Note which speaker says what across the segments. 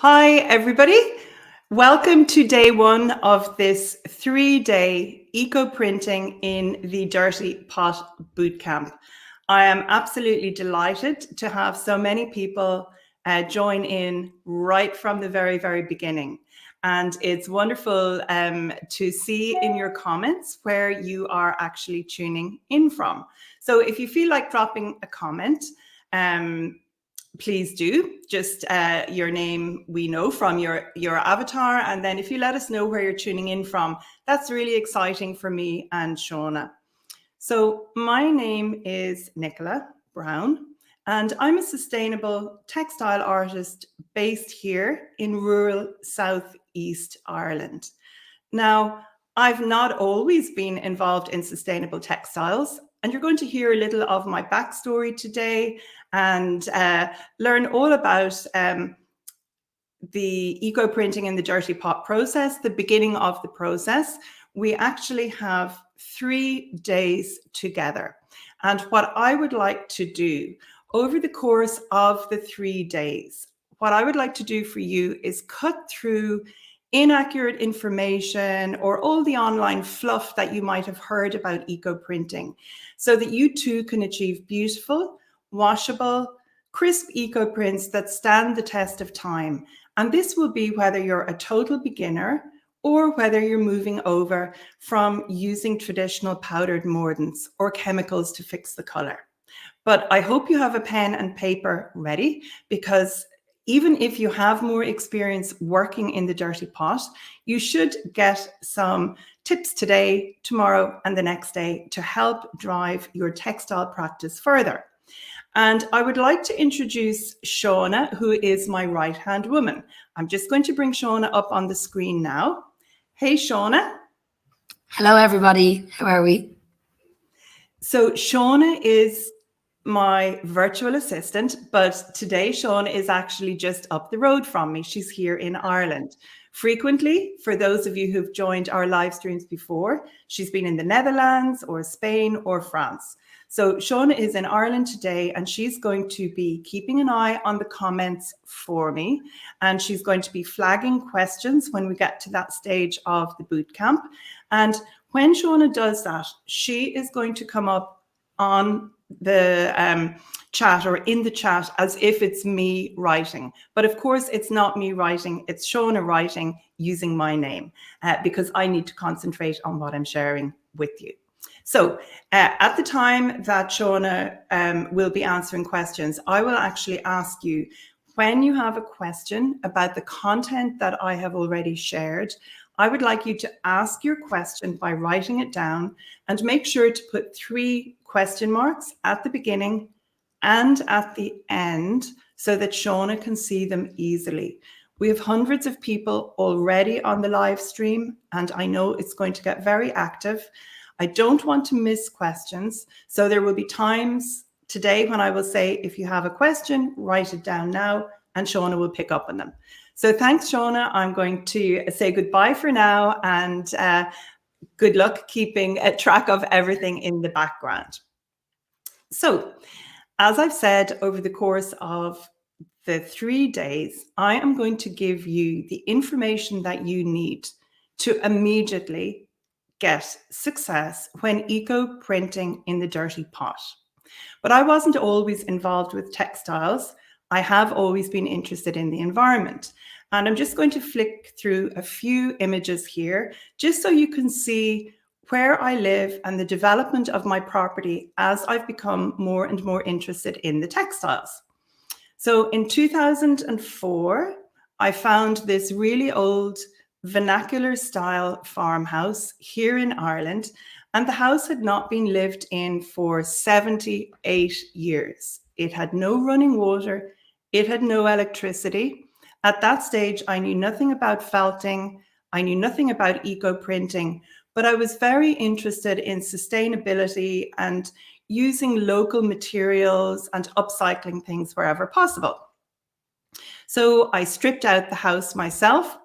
Speaker 1: Hi, everybody. Welcome to day one of this 3-day eco printing in the Dirty Pot Bootcamp. I am absolutely delighted to have so many people join in right from the very, very beginning. And it's wonderful to see in your comments where you are actually tuning in from. So if you feel like dropping a comment, please do. Just your name we know from your avatar, and then if you let us know where you're tuning in from, that's really exciting for me and Shauna. So my name is Nicola Brown, and I'm a sustainable textile artist based here in rural Southeast Ireland. Now, I've not always been involved in sustainable textiles, and you're going to hear a little of my backstory today and learn all about the eco printing in the dirty pot process, the beginning of the process. We actually have 3 days together. And what I would like to do over the course of the 3 days, what I would like to do for you is cut through inaccurate information or all the online fluff that you might have heard about eco printing so that you too can achieve beautiful, washable, crisp eco prints that stand the test of time. And this will be whether you're a total beginner or whether you're moving over from using traditional powdered mordants or chemicals to fix the color. But I hope you have a pen and paper ready, because even if you have more experience working in the dirty pot, you should get some tips today, tomorrow, and the next day to help drive your textile practice further. And I would like to introduce Shauna, who is my right-hand woman. I'm just going to bring Shauna up on the screen now. Hey, Shauna.
Speaker 2: Hello, everybody. How are we?
Speaker 1: So Shauna is my virtual assistant, but today Shauna is actually just up the road from me. She's here in Ireland. Frequently, for those of you who've joined our live streams before, she's been in the Netherlands or Spain or France. So Shauna is in Ireland today, and she's going to be keeping an eye on the comments for me. And she's going to be flagging questions when we get to that stage of the bootcamp. And when Shauna does that, she is going to come up on the chat or in the chat as if it's me writing. But of course, it's not me writing, it's Shauna writing using my name because I need to concentrate on what I'm sharing with you. So at the time that Shauna will be answering questions, I will actually ask you, when you have a question about the content that I have already shared, I would like you to ask your question by writing it down, and make sure to put 3 question marks at the beginning and at the end so that Shauna can see them easily. We have hundreds of people already on the live stream, and I know it's going to get very active. I don't want to miss questions. So there will be times today when I will say, if you have a question, write it down now, and Shauna will pick up on them. So thanks, Shauna. I'm going to say goodbye for now, and good luck keeping track of everything in the background. So, as I've said, over the course of the 3 days, I am going to give you the information that you need to immediately get success when eco printing in the dirty pot. But I wasn't always involved with textiles. I have always been interested in the environment. And I'm just going to flick through a few images here, just so you can see where I live and the development of my property as I've become more and more interested in the textiles. So in 2004, I found this really old vernacular style farmhouse here in Ireland, and the house had not been lived in for 78 years. It had no running water, it had no electricity. At that stage, I knew nothing about felting, I knew nothing about eco printing, but I was very interested in sustainability and using local materials and upcycling things wherever possible. So I stripped out the house myself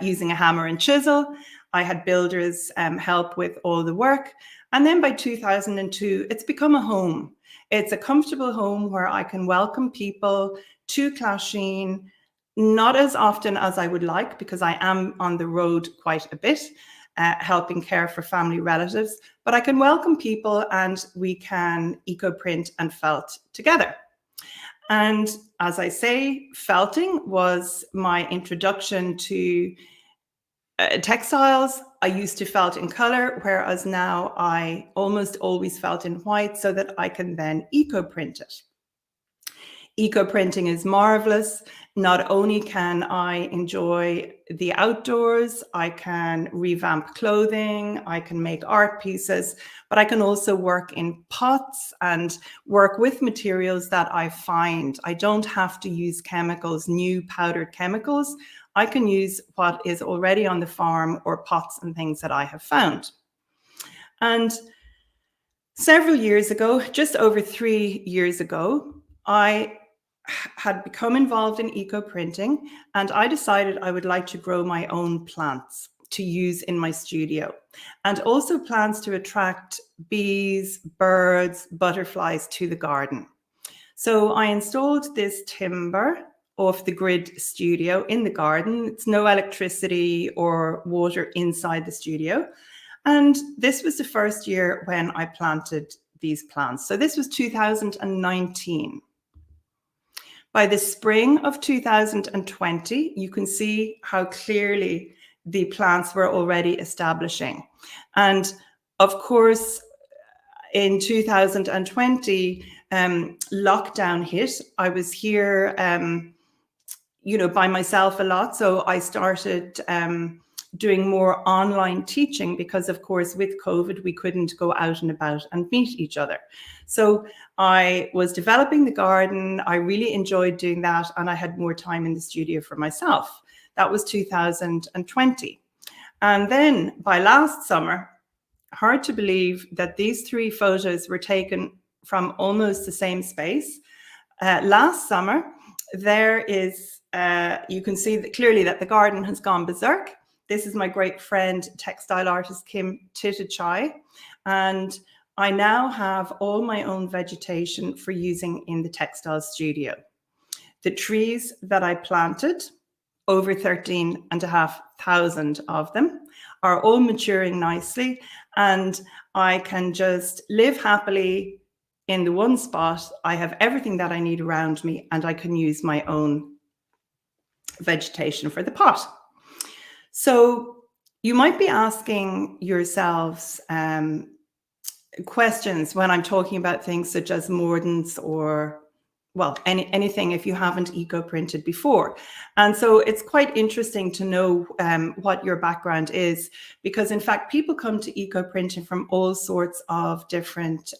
Speaker 1: using a hammer and chisel. I had builders help with all the work. And then by 2002, it's become a home. It's a comfortable home where I can welcome people to Cláisín not as often as I would like, because I am on the road quite a bit, helping care for family relatives, but I can welcome people and we can eco-print and felt together. And as I say, felting was my introduction to textiles. I used to felt in color, whereas now I almost always felt in white so that I can then eco-print it. Eco-printing is marvelous. Not only can I enjoy the outdoors, I can revamp clothing, I can make art pieces, but I can also work in pots and work with materials that I find. I don't have to use chemicals, new powdered chemicals. I can use what is already on the farm or pots and things that I have found. And several years ago, just over 3 years ago, I had become involved in eco-printing, and I decided I would like to grow my own plants to use in my studio, and also plants to attract bees, birds, butterflies to the garden. So I installed this timber off the grid studio in the garden. It's no electricity or water inside the studio. And this was the first year when I planted these plants. So this was 2019. By the spring of 2020, you can see how clearly the plants were already establishing. And of course, in 2020, lockdown hit. I was here, by myself a lot. So I started doing more online teaching because, of course, with COVID, we couldn't go out and about and meet each other. So I was developing the garden. I really enjoyed doing that. And I had more time in the studio for myself. That was 2020. And then by last summer, hard to believe that these 3 photos were taken from almost the same space. Last summer, there is, you can see that clearly that the garden has gone berserk. This is my great friend, textile artist Kim Titachai, and I now have all my own vegetation for using in the textile studio. The trees that I planted, over 13,500 of them, are all maturing nicely, and I can just live happily in the one spot. I have everything that I need around me, and I can use my own vegetation for the pot. So you might be asking yourselves questions when I'm talking about things such as mordants or, well, anything if you haven't eco-printed before. And so it's quite interesting to know what your background is, because in fact, people come to eco-printing from all sorts of different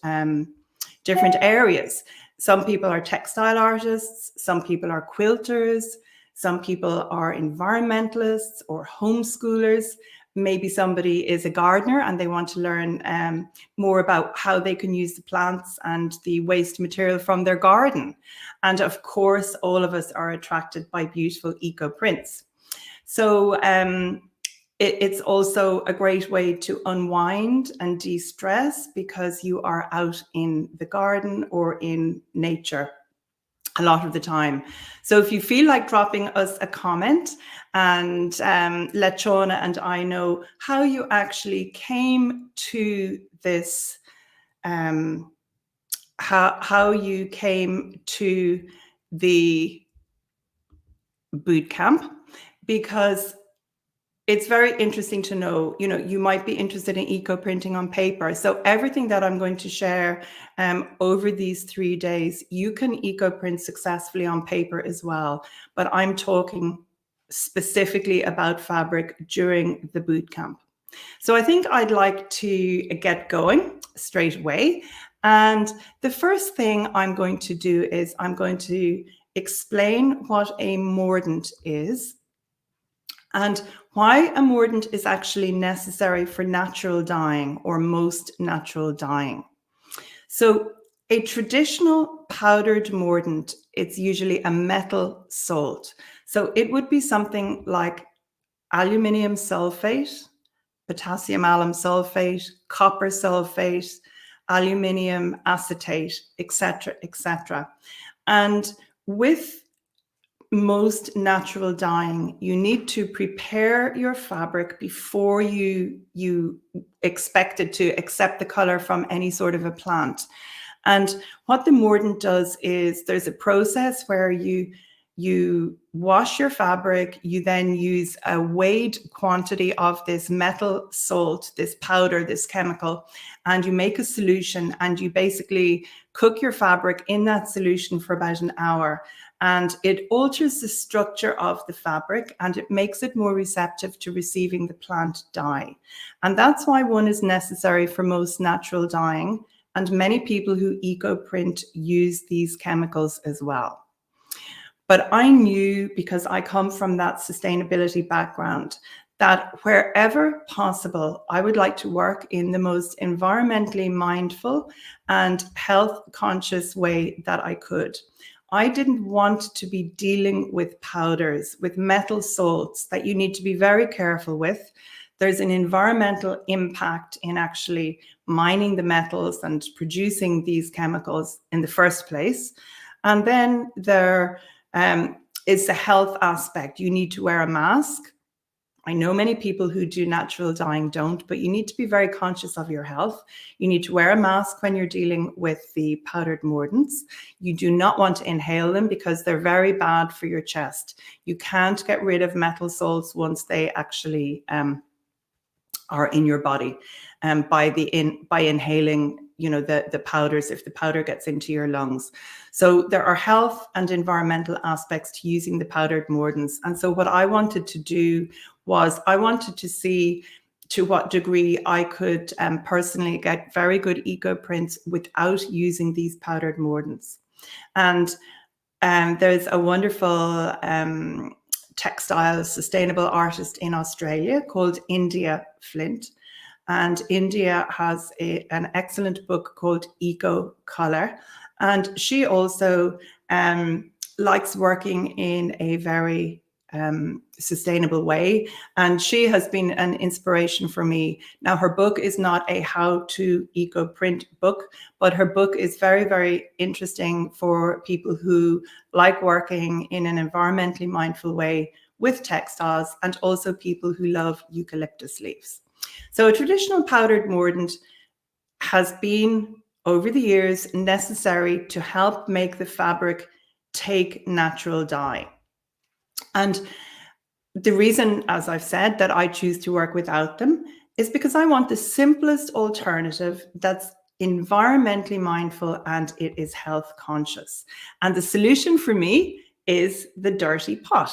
Speaker 1: areas. Some people are textile artists, some people are quilters, some people are environmentalists or homeschoolers. Maybe somebody is a gardener and they want to learn more about how they can use the plants and the waste material from their garden. And of course, all of us are attracted by beautiful eco prints. So it's also a great way to unwind and de-stress because you are out in the garden or in nature a lot of the time. So if you feel like dropping us a comment and let Shauna and I know how you actually came to this, how you came to the bootcamp, because it's very interesting to know, you might be interested in eco-printing on paper. So everything that I'm going to share over these 3 days, you can eco-print successfully on paper as well. But I'm talking specifically about fabric during the bootcamp. So I think I'd like to get going straight away. And the first thing I'm going to do is I'm going to explain what a mordant is, and why a mordant is actually necessary for natural dyeing or most natural dyeing. So a traditional powdered mordant, it's usually a metal salt. So it would be something like aluminium sulfate, potassium alum sulfate, copper sulfate, aluminium acetate, etc., etc. And with most natural dyeing, you need to prepare your fabric before you expect it to accept the color from any sort of a plant. And what the mordant does is there's a process where you wash your fabric, you then use a weighed quantity of this metal salt, this powder, this chemical, and you make a solution, and you basically cook your fabric in that solution for about an hour. And it alters the structure of the fabric, and it makes it more receptive to receiving the plant dye. And that's why one is necessary for most natural dyeing. And many people who eco-print use these chemicals as well. But I knew, because I come from that sustainability background, that wherever possible, I would like to work in the most environmentally mindful and health conscious way that I could. I didn't want to be dealing with powders, with metal salts that you need to be very careful with. There's an environmental impact in actually mining the metals and producing these chemicals in the first place. And then there is the health aspect. You need to wear a mask. I know many people who do natural dyeing don't, but you need to be very conscious of your health. You need to wear a mask when you're dealing with the powdered mordants. You do not want to inhale them because they're very bad for your chest. You can't get rid of metal salts once they actually are in your body by inhaling, you know, the powders, if the powder gets into your lungs. So there are health and environmental aspects to using the powdered mordants. And so what I wanted to do was I wanted to see to what degree I could personally get very good eco prints without using these powdered mordants. And there's a wonderful textile sustainable artist in Australia called India Flint. And India has an excellent book called Eco Color. And she also likes working in a very sustainable way. And she has been an inspiration for me. Now, her book is not a how-to eco-print book, but her book is very, very interesting for people who like working in an environmentally mindful way with textiles, and also people who love eucalyptus leaves. So a traditional powdered mordant has been, over the years, necessary to help make the fabric take natural dye. And the reason, as I've said, that I choose to work without them is because I want the simplest alternative that's environmentally mindful and it is health conscious. And the solution for me is the dirty pot.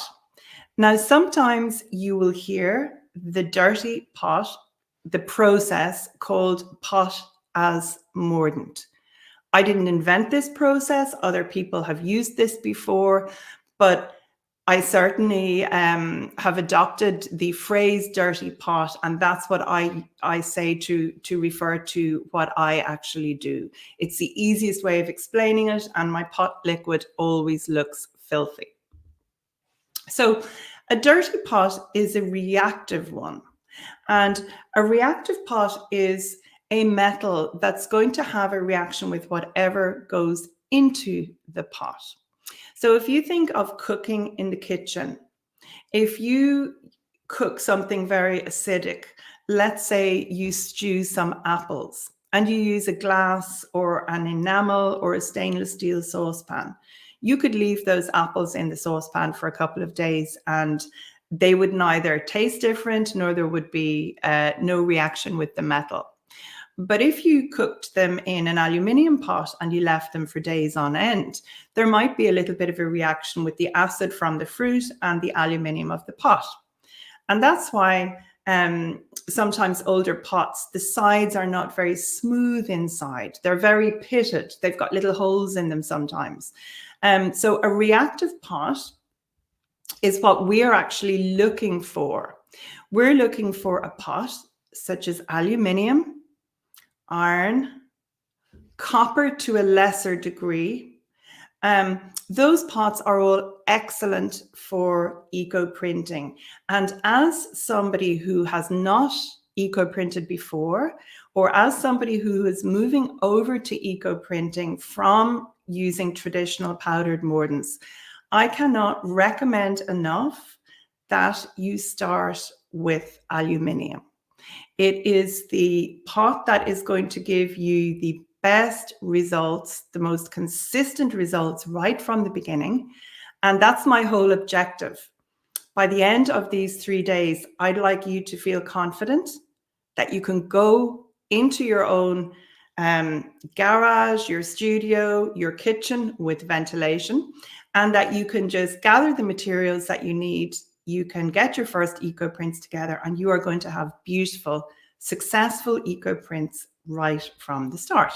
Speaker 1: Now, sometimes you will hear the dirty pot, the process called pot as mordant. I didn't invent this process. Other people have used this before, but I certainly have adopted the phrase dirty pot, and that's what I say to refer to what I actually do. It's the easiest way of explaining it, and my pot liquid always looks filthy. So a dirty pot is a reactive one, and a reactive pot is a metal that's going to have a reaction with whatever goes into the pot. So if you think of cooking in the kitchen, if you cook something very acidic, let's say you stew some apples and you use a glass or an enamel or a stainless steel saucepan, you could leave those apples in the saucepan for a couple of days and they would neither taste different nor there would be no reaction with the metal. But if you cooked them in an aluminium pot and you left them for days on end, there might be a little bit of a reaction with the acid from the fruit and the aluminium of the pot. And that's why sometimes older pots, the sides are not very smooth inside. They're very pitted. They've got little holes in them sometimes. So a reactive pot is what we are actually looking for. We're looking for a pot such as aluminium, iron, copper to a lesser degree. Those pots are all excellent for eco-printing. And as somebody who has not eco-printed before, or as somebody who is moving over to eco-printing from using traditional powdered mordants, I cannot recommend enough that you start with aluminium. It is the pot that is going to give you the best results, the most consistent results right from the beginning. And that's my whole objective. By the end of these 3 days, I'd like you to feel confident that you can go into your own garage, your studio, your kitchen with ventilation, and that you can just gather the materials that you need. You can get your first eco prints together, and you are going to have beautiful, successful eco prints right from the start.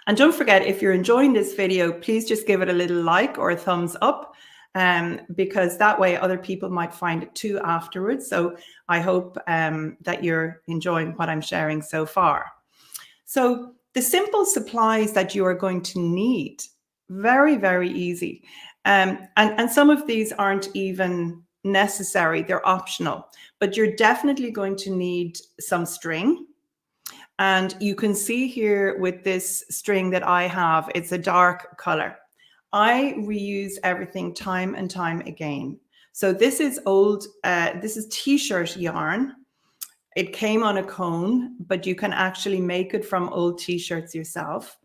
Speaker 1: And don't forget, if you're enjoying this video, please just give it a little like or a thumbs up, because that way other people might find it too afterwards. So I hope that you're enjoying what I'm sharing so far. So the simple supplies that you are going to need, very, very easy. And some of these aren't even necessary, they're optional, but you're definitely going to need some string. And you can see here with this string that I have, it's a dark color. I reuse everything time and time again. So this is old, this is t-shirt yarn. It came on a cone, but you can actually make it from old t-shirts yourself.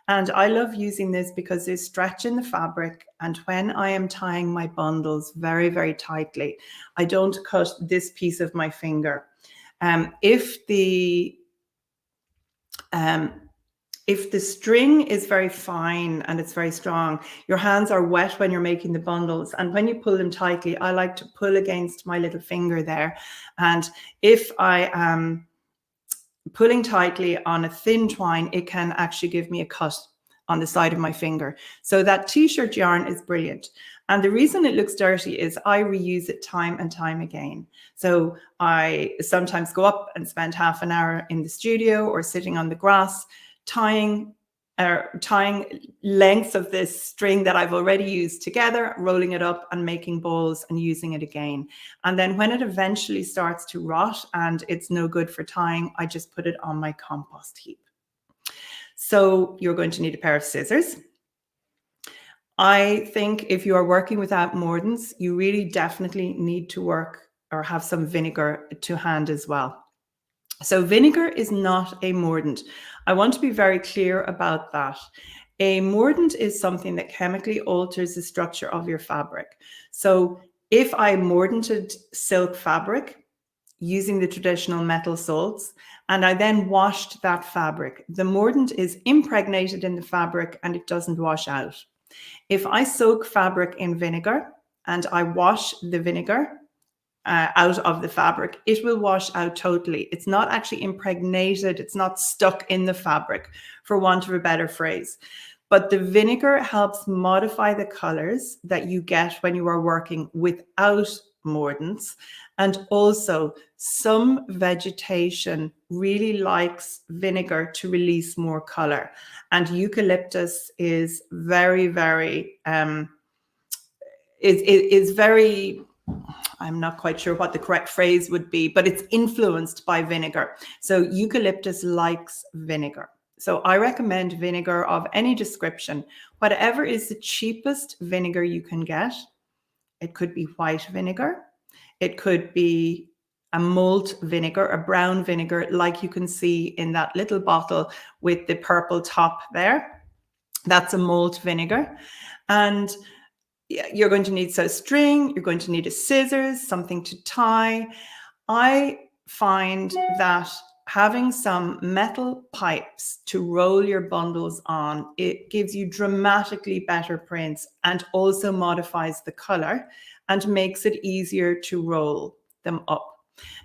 Speaker 1: And I love using this because there's stretch in the fabric. And when I am tying my bundles very, very tightly, I don't cut this piece of my finger. If the string is very fine and it's very strong, your hands are wet when you're making the bundles. And when you pull them tightly, I like to pull against my little finger there. And if I am pulling tightly on a thin twine, it can actually give me a cut on the side of my finger. So that t-shirt yarn is brilliant. And the reason it looks dirty is I reuse it time and time again. So I sometimes go up and spend half an hour in the studio or sitting on the grass, tying lengths of this string that I've already used together, rolling it up and making balls and using it again. And then when it eventually starts to rot and it's no good for tying, I just put it on my compost heap. So you're going to need a pair of scissors. I think if you are working without mordants, you really definitely need to work or have some vinegar to hand as well. So vinegar is not a mordant. I want to be very clear about that. A mordant is something that chemically alters the structure of your fabric. So if I mordanted silk fabric using the traditional metal salts, and I then washed that fabric, the mordant is impregnated in the fabric and it doesn't wash out. If I soak fabric in vinegar and I wash the vinegar out of the fabric, it will wash out totally. It's not actually impregnated. It's not stuck in the fabric, for want of a better phrase. But the vinegar helps modify the colors that you get when you are working without mordants. And also some vegetation really likes vinegar to release more color. And eucalyptus is very, very, is very, I'm not quite sure what the correct phrase would be, but it's influenced by vinegar. So eucalyptus likes vinegar. So I recommend vinegar of any description, whatever is the cheapest vinegar you can get. It could be white vinegar. It could be a malt vinegar, a brown vinegar, like you can see in that little bottle with the purple top there. That's a malt vinegar. And you're going to need string, you're going to need a scissors, something to tie. I find that having some metal pipes to roll your bundles on, it gives you dramatically better prints and also modifies the color and makes it easier to roll them up.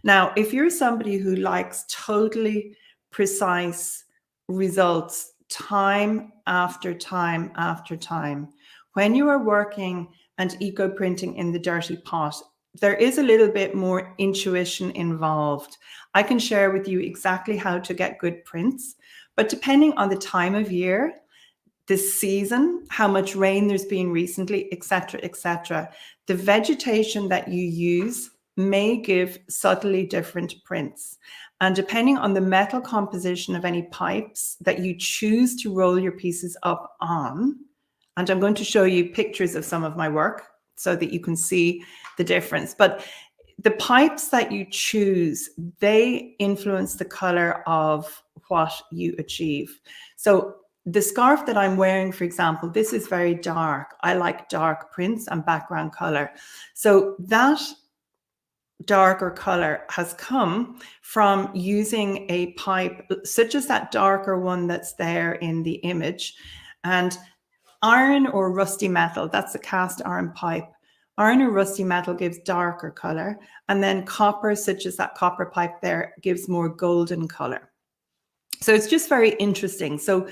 Speaker 1: Now, if you're somebody who likes totally precise results time after time after time, when you are working and eco printing in the dirty pot, there is a little bit more intuition involved. I can share with you exactly how to get good prints, but depending on the time of year, the season, how much rain there's been recently, etc., the vegetation that you use may give subtly different prints. And depending on the metal composition of any pipes that you choose to roll your pieces up on, And I'm going to show you pictures of some of my work so that you can see the difference. But the pipes that you choose, they influence the color of what you achieve. So the scarf that I'm wearing, for example, this is very dark. I like dark prints and background color. So that darker color has come from using a pipe such as that darker one that's there in the image. And iron or rusty metal, that's a cast iron pipe. Iron or rusty metal gives darker color, and then copper, such as that copper pipe there, gives more golden color. So it's just very interesting. So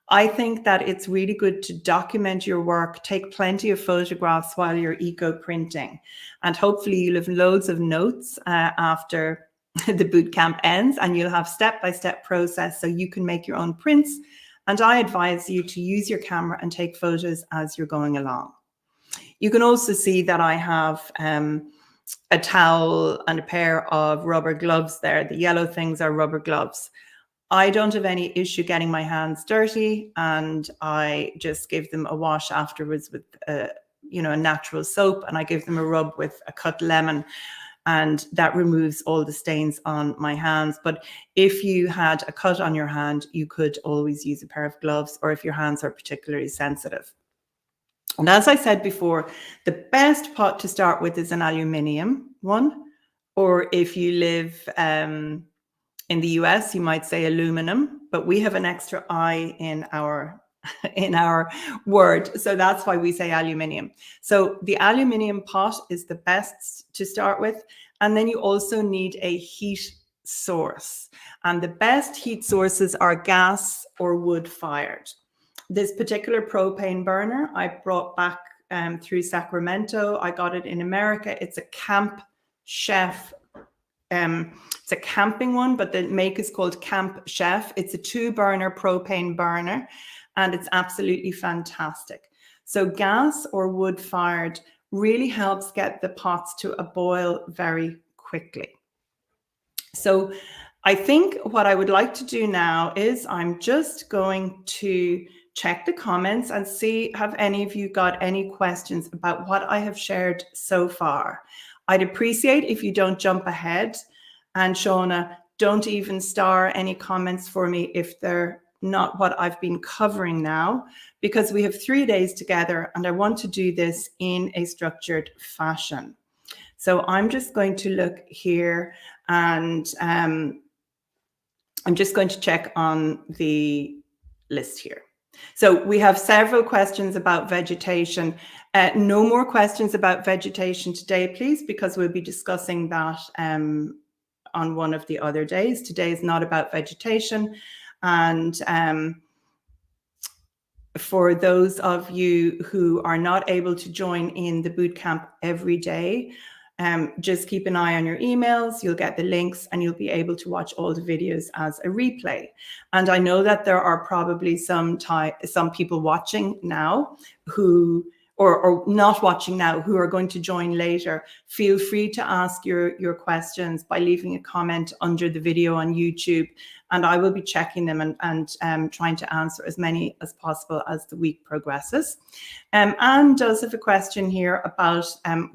Speaker 1: I think that it's really good to document your work, take plenty of photographs while you're eco printing, and hopefully you'll have loads of notes after the bootcamp ends, and you'll have step-by-step process so you can make your own prints. And I advise you to use your camera and take photos as you're going along. You can also see that I have a towel and a pair of rubber gloves there. The yellow things are rubber gloves. I don't have any issue getting my hands dirty, and I just give them a wash afterwards with a natural soap, and I give them a rub with a cut lemon, and that removes all the stains on my hands. But if you had a cut on your hand, you could always use a pair of gloves, or if your hands are particularly sensitive. And as I said before, the best pot to start with is an aluminium one, or if you live in the US, you might say aluminum, but we have an extra I in our word, so that's why we say aluminium. So the aluminium pot is the best to start with, and then you also need a heat source, and the best heat sources are gas or wood fired. This particular propane burner I brought back through Sacramento. I got it in America. It's a Camp Chef. It's a camping one, but the make is called Camp Chef. It's a 2-burner propane burner, and it's absolutely fantastic. So gas or wood fired really helps get the pots to a boil very quickly. So I think what I would like to do now is I'm just going to check the comments and see, have any of you got any questions about what I have shared so far? I'd appreciate if you don't jump ahead. And Shauna, don't even star any comments for me if they're not what I've been covering now, because we have 3 days together and I want to do this in a structured fashion. So I'm just going to look here, and I'm just going to check on the list here. So we have several questions about vegetation. No more questions about vegetation today, please, because we'll be discussing that on one of the other days. Today is not about vegetation. And for those of you who are not able to join in the bootcamp every day, just keep an eye on your emails. You'll get the links and you'll be able to watch all the videos as a replay. And I know that there are probably some people watching now who, or not watching now, who are going to join later. Feel free to ask your questions by leaving a comment under the video on YouTube, and I will be checking them and trying to answer as many as possible as the week progresses. Anne does have a question here about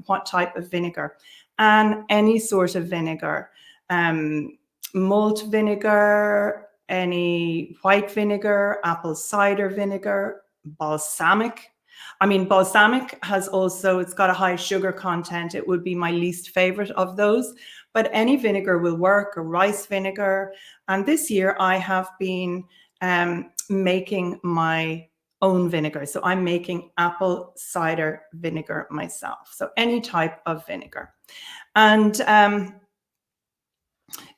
Speaker 1: what type of vinegar. And any sort of vinegar, malt vinegar, any white vinegar, apple cider vinegar, balsamic. I mean, balsamic has also, it's got a high sugar content. It would be my least favorite of those, but any vinegar will work, a rice vinegar. And this year I have been making my own vinegar. So I'm making apple cider vinegar myself. So any type of vinegar. And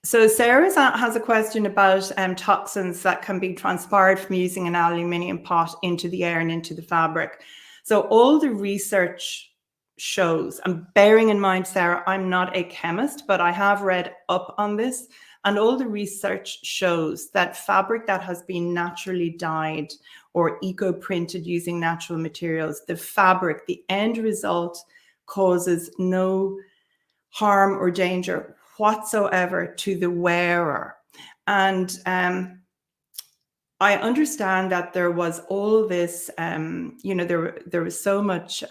Speaker 1: so Sarah has a question about toxins that can be transpired from using an aluminium pot into the air and into the fabric. So all the research shows, and bearing in mind, Sarah, I'm not a chemist, but I have read up on this, and all the research shows that fabric that has been naturally dyed or eco-printed using natural materials, the fabric, the end result causes no harm or danger whatsoever to the wearer. And I understand that there was all this, there was so much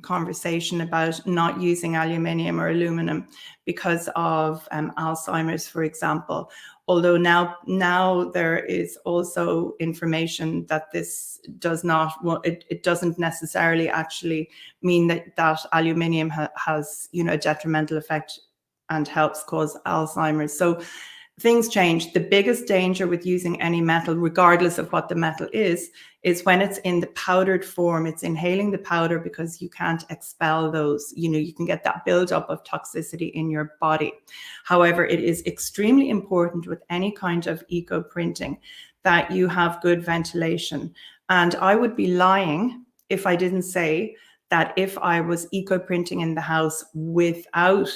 Speaker 1: conversation about not using aluminium or aluminum because of Alzheimer's, for example. Although now there is also information that this does not, it doesn't necessarily actually mean that aluminium has, a detrimental effect and helps cause Alzheimer's. So things change. The biggest danger with using any metal, regardless of what the metal is when it's in the powdered form. It's inhaling the powder because you can't expel those. You can get that buildup of toxicity in your body. However, it is extremely important with any kind of eco printing that you have good ventilation. And I would be lying if I didn't say that if I was eco printing in the house without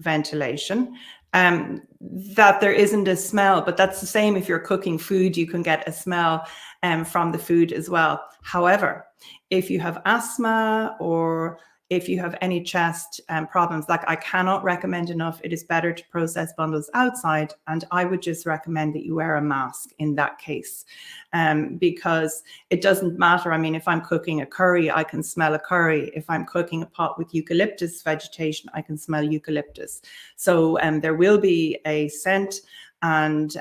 Speaker 1: ventilation, that there isn't a smell. But that's the same if you're cooking food, you can get a smell from the food as well. However, if you have asthma or if you have any chest problems, like I cannot recommend enough, it is better to process bundles outside. And I would just recommend that you wear a mask in that case, because it doesn't matter. I mean, if I'm cooking a curry, I can smell a curry. If I'm cooking a pot with eucalyptus vegetation, I can smell eucalyptus. So there will be a scent, and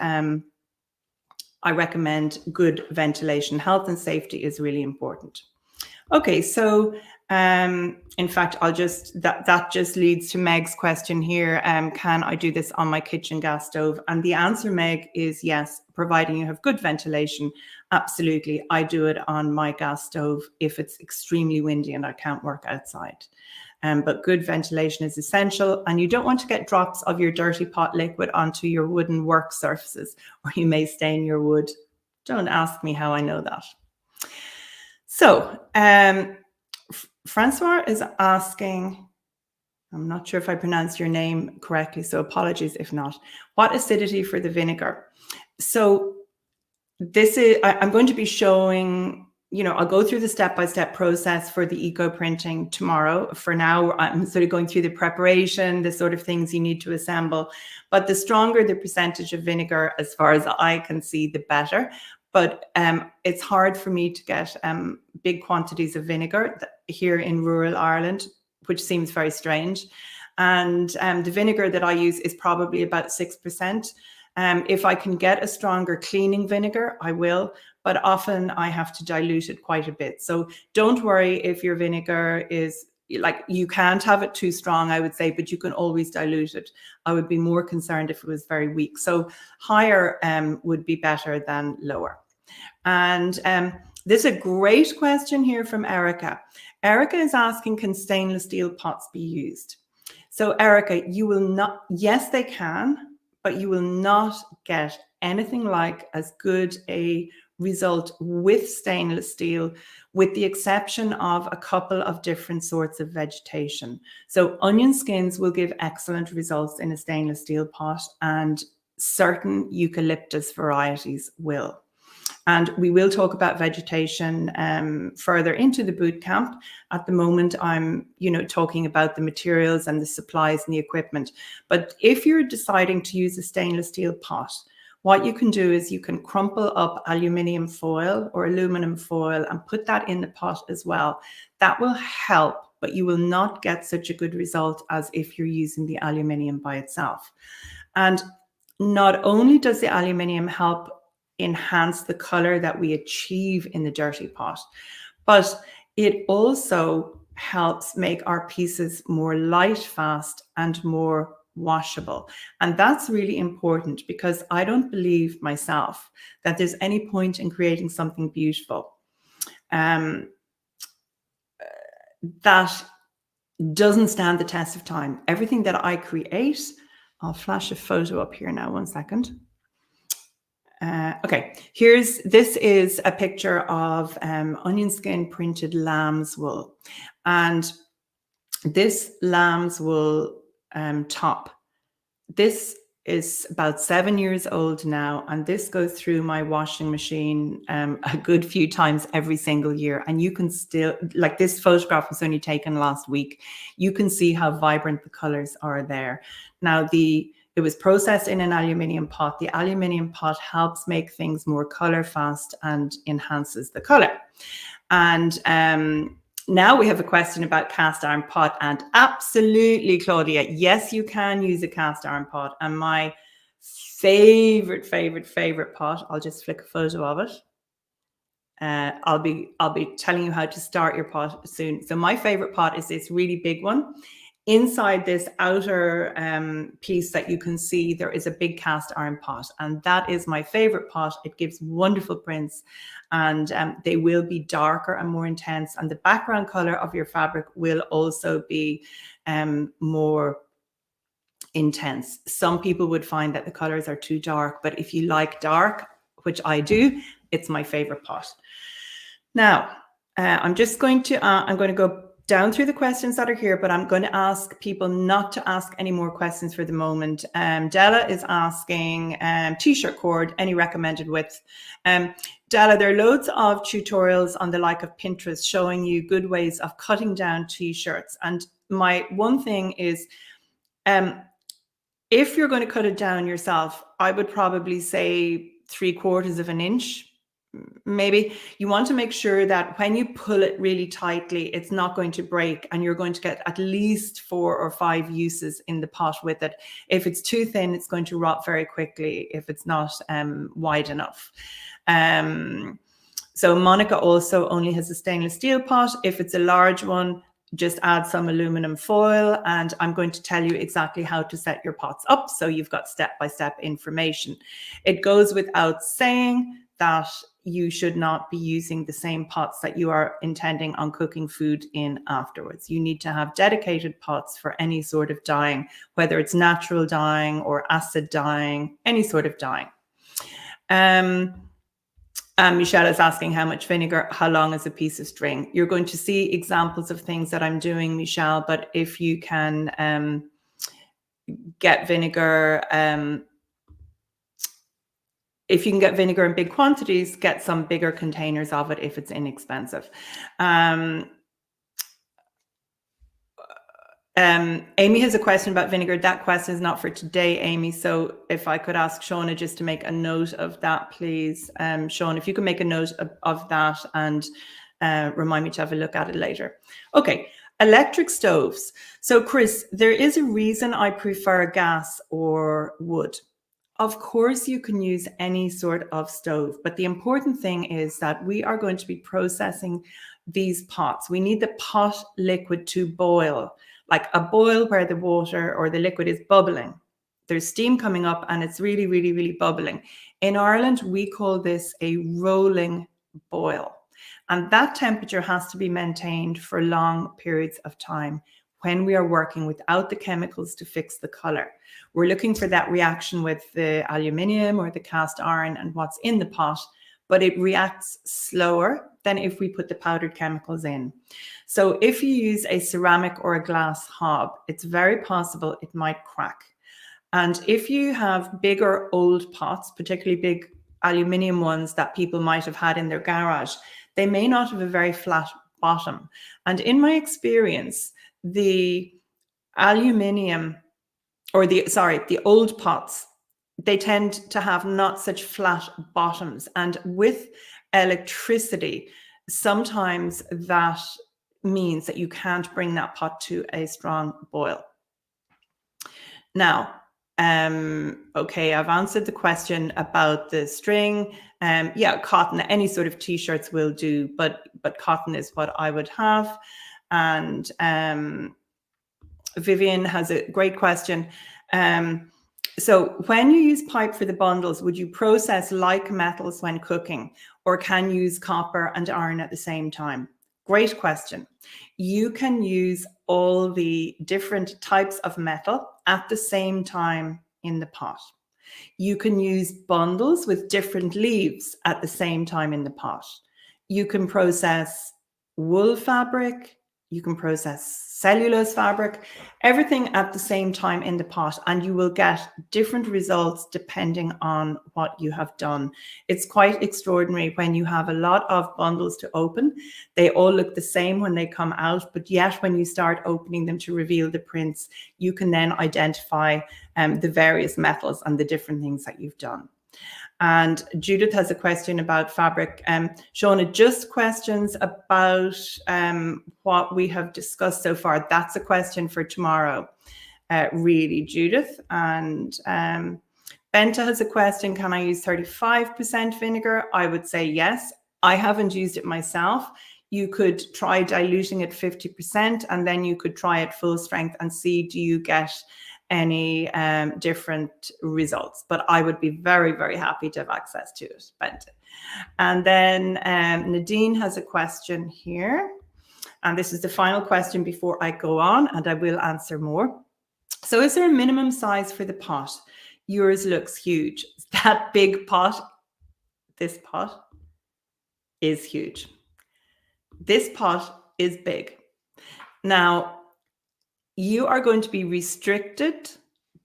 Speaker 1: I recommend good ventilation. Health and safety is really important. Okay, so in fact, that just leads to Meg's question here. Can I do this on my kitchen gas stove? And the answer, Meg, is yes, providing you have good ventilation. Absolutely. I do it on my gas stove if it's extremely windy and I can't work outside. But good ventilation is essential, and you don't want to get drops of your dirty pot liquid onto your wooden work surfaces, or you may stain your wood. Don't ask me how I know that. So, Francois is asking, I'm not sure if I pronounced your name correctly, so apologies if not. What acidity for the vinegar? So I'm going to be showing, I'll go through the step-by-step process for the eco printing tomorrow. For now, I'm sort of going through the preparation, the sort of things you need to assemble. But the stronger the percentage of vinegar, as far as I can see, the better. But it's hard for me to get big quantities of vinegar here in rural Ireland, which seems very strange. And the vinegar that I use is probably about 6%. If I can get a stronger cleaning vinegar, I will, but often I have to dilute it quite a bit. So don't worry if your vinegar is, like, you can't have it too strong, I would say, but you can always dilute it. I would be more concerned if it was very weak. So higher would be better than lower. And there's a great question here from Erica. Erica is asking, can stainless steel pots be used? So Erica, you will not, yes, they can, but you will not get anything like as good a result with stainless steel, with the exception of a couple of different sorts of vegetation. So onion skins will give excellent results in a stainless steel pot, and certain eucalyptus varieties will. And we will talk about vegetation further into the bootcamp. At the moment, I'm, talking about the materials and the supplies and the equipment. But if you're deciding to use a stainless steel pot, what you can do is you can crumple up aluminium foil or aluminum foil and put that in the pot as well. That will help, but you will not get such a good result as if you're using the aluminium by itself. And not only does the aluminium help enhance the color that we achieve in the dirty pot, but it also helps make our pieces more light fast and more washable. And that's really important, because I don't believe myself that there's any point in creating something beautiful that doesn't stand the test of time. Everything that I create, I'll flash a photo up here now, one second. Okay, this is a picture of onion skin printed lamb's wool, and this lamb's wool top, this is about 7 years old now, and this goes through my washing machine a good few times every single year. And you can still, like, this photograph was only taken last week, you can see how vibrant the colors are there. Now, the It was processed in an aluminium pot. The aluminium pot helps make things more color fast and enhances the color. And now we have a question about cast iron pot, and absolutely, Claudia, yes, you can use a cast iron pot. And my favorite pot, I'll just flick a photo of it. I'll be telling you how to start your pot soon. So my favorite pot is this really big one. Inside this outer piece that you can see, there is a big cast iron pot, and that is my favorite pot. It gives wonderful prints, and they will be darker and more intense, and the background color of your fabric will also be more intense. Some people would find that the colors are too dark, but if you like dark, which I do, it's my favorite pot. Now, I'm going to go down through the questions that are here, but I'm going to ask people not to ask any more questions for the moment. Della is asking t-shirt cord, any recommended width? Della, there are loads of tutorials on the like of Pinterest showing you good ways of cutting down t-shirts. And my one thing is, if you're going to cut it down yourself, I would probably say 3/4 of an inch. Maybe you want to make sure that when you pull it really tightly, it's not going to break, and you're going to get at least 4 or 5 uses in the pot with it. If it's too thin, it's going to rot very quickly if it's not wide enough. So Monica also only has a stainless steel pot. If it's a large one, just add some aluminum foil, and I'm going to tell you exactly how to set your pots up, so you've got step-by-step information. It goes without saying that you should not be using the same pots that you are intending on cooking food in afterwards. You need to have dedicated pots for any sort of dyeing, whether it's natural dyeing or acid dyeing, any sort of dyeing. Michelle is asking how much vinegar, how long is a piece of string? You're going to see examples of things that I'm doing, Michelle, but if you can get vinegar, if you can get vinegar in big quantities, get some bigger containers of it if it's inexpensive. Amy has a question about vinegar. That question is not for today, Amy. So if I could ask Shauna just to make a note of that, please. Shauna, if you can make a note of that and remind me to have a look at it later. Okay, electric stoves. So Chris, there is a reason I prefer gas or wood. Of course, you can use any sort of stove, but the important thing is that we are going to be processing these pots. We need the pot liquid to boil, like a boil where the water or the liquid is bubbling. There's steam coming up and it's really, really, really bubbling. In Ireland, we call this a rolling boil. And that temperature has to be maintained for long periods of time when we are working without the chemicals to fix the color. We're looking for that reaction with the aluminium or the cast iron and what's in the pot, but it reacts slower than if we put the powdered chemicals in. So if you use a ceramic or a glass hob, it's very possible it might crack. And if you have bigger old pots, particularly big aluminium ones that people might have had in their garage, they may not have a very flat bottom. And in my experience, the aluminium or the old pots, they tend to have not such flat bottoms. And with electricity, sometimes that means that you can't bring that pot to a strong boil. Now, okay, I've answered the question about the string. Yeah, cotton, any sort of t-shirts will do, but cotton is what I would have. And Vivian has a great question. So when you use pipe for the bundles, would you process like metals when cooking, or can you use copper and iron at the same time? Great question. You can use all the different types of metal at the same time in the pot. You can use bundles with different leaves at the same time in the pot. You can process wool fabric, you can process cellulose fabric, everything at the same time in the pot, and you will get different results depending on what you have done. It's quite extraordinary when you have a lot of bundles to open. They all look the same when they come out, but yet when you start opening them to reveal the prints, you can then identify the various metals and the different things that you've done. And Judith has a question about fabric. Shauna, just questions about what we have discussed so far. That's a question for tomorrow, really, Judith. And Benta has a question, can I use 35% vinegar? I would say yes. I haven't used it myself. You could try diluting it 50%, and then you could try it full strength and see, do you get any different results? But I would be very, very happy to have access to it, Benta. And then Nadine has a question here. And this is the final question before I go on, and I will answer more. So is there a minimum size for the pot? Yours looks huge. That big pot, this pot is huge. This pot is big. Now, you are going to be restricted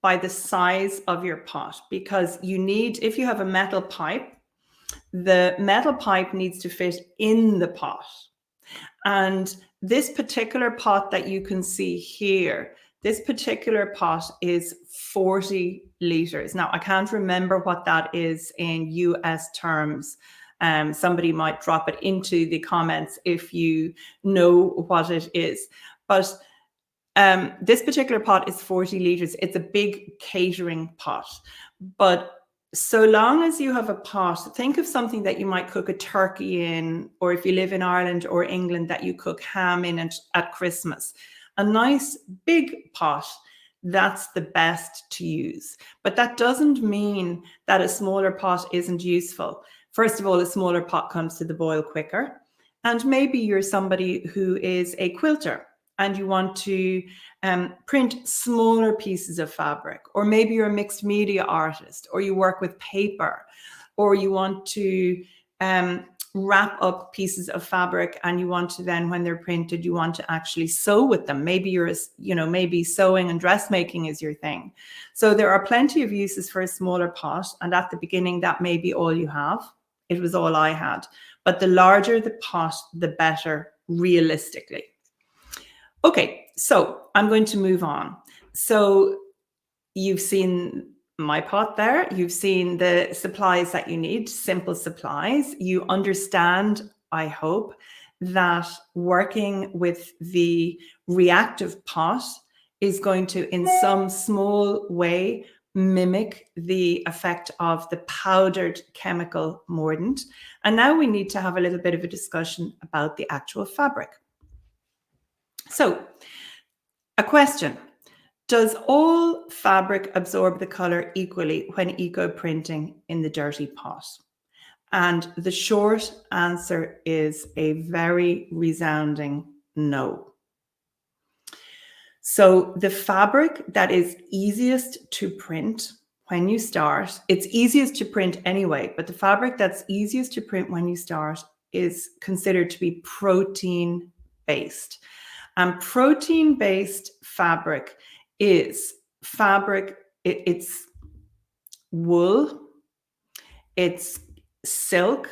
Speaker 1: by the size of your pot, because you need, if you have a metal pipe, the metal pipe needs to fit in the pot. And this particular pot that you can see here, this particular pot is 40 liters. Now, I can't remember what that is in US terms. Somebody might drop it into the comments if you know what it is. But this particular pot is 40 liters. It's a big catering pot. But so long as you have a pot, think of something that you might cook a turkey in, or if you live in Ireland or England, that you cook ham in at Christmas. A nice big pot, that's the best to use. But that doesn't mean that a smaller pot isn't useful. First of all, a smaller pot comes to the boil quicker. And maybe you're somebody who is a quilter and you want to print smaller pieces of fabric, or maybe you're a mixed media artist, or you work with paper, or you want to wrap up pieces of fabric and you want to then, when they're printed, you want to actually sew with them. Maybe you're, maybe sewing and dressmaking is your thing. So there are plenty of uses for a smaller pot. And at the beginning, that may be all you have. It was all I had. But the larger the pot, the better, realistically. Okay, so I'm going to move on. So you've seen my pot there. You've seen the supplies that you need, simple supplies. You understand, I hope, that working with the reactive pot is going to, in some small way, mimic the effect of the powdered chemical mordant. And now we need to have a little bit of a discussion about the actual fabric. So, a question. Does all fabric absorb the color equally when eco-printing in the dirty pot? And the short answer is a very resounding no. So the fabric that is easiest to print when you start, it's easiest to print anyway, but the fabric that's easiest to print when you start is considered to be protein-based. And protein-based fabric is fabric, it's wool, it's silk,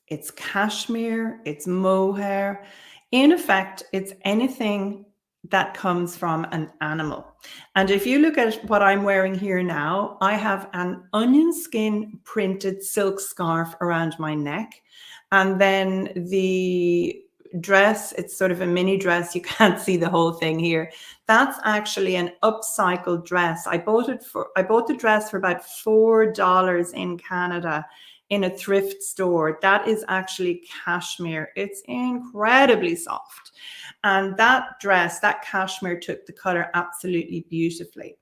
Speaker 1: it's cashmere, it's mohair. In effect, it's anything that comes from an animal. And if you look at what I'm wearing here now, I have an onion skin printed silk scarf around my neck. And then the dress, it's sort of a mini dress, you can't see the whole thing here. That's actually an upcycled dress. I bought the dress for about $4 in Canada in a thrift store. That is actually cashmere. It's incredibly soft. And that dress, that cashmere, took the color absolutely beautifully.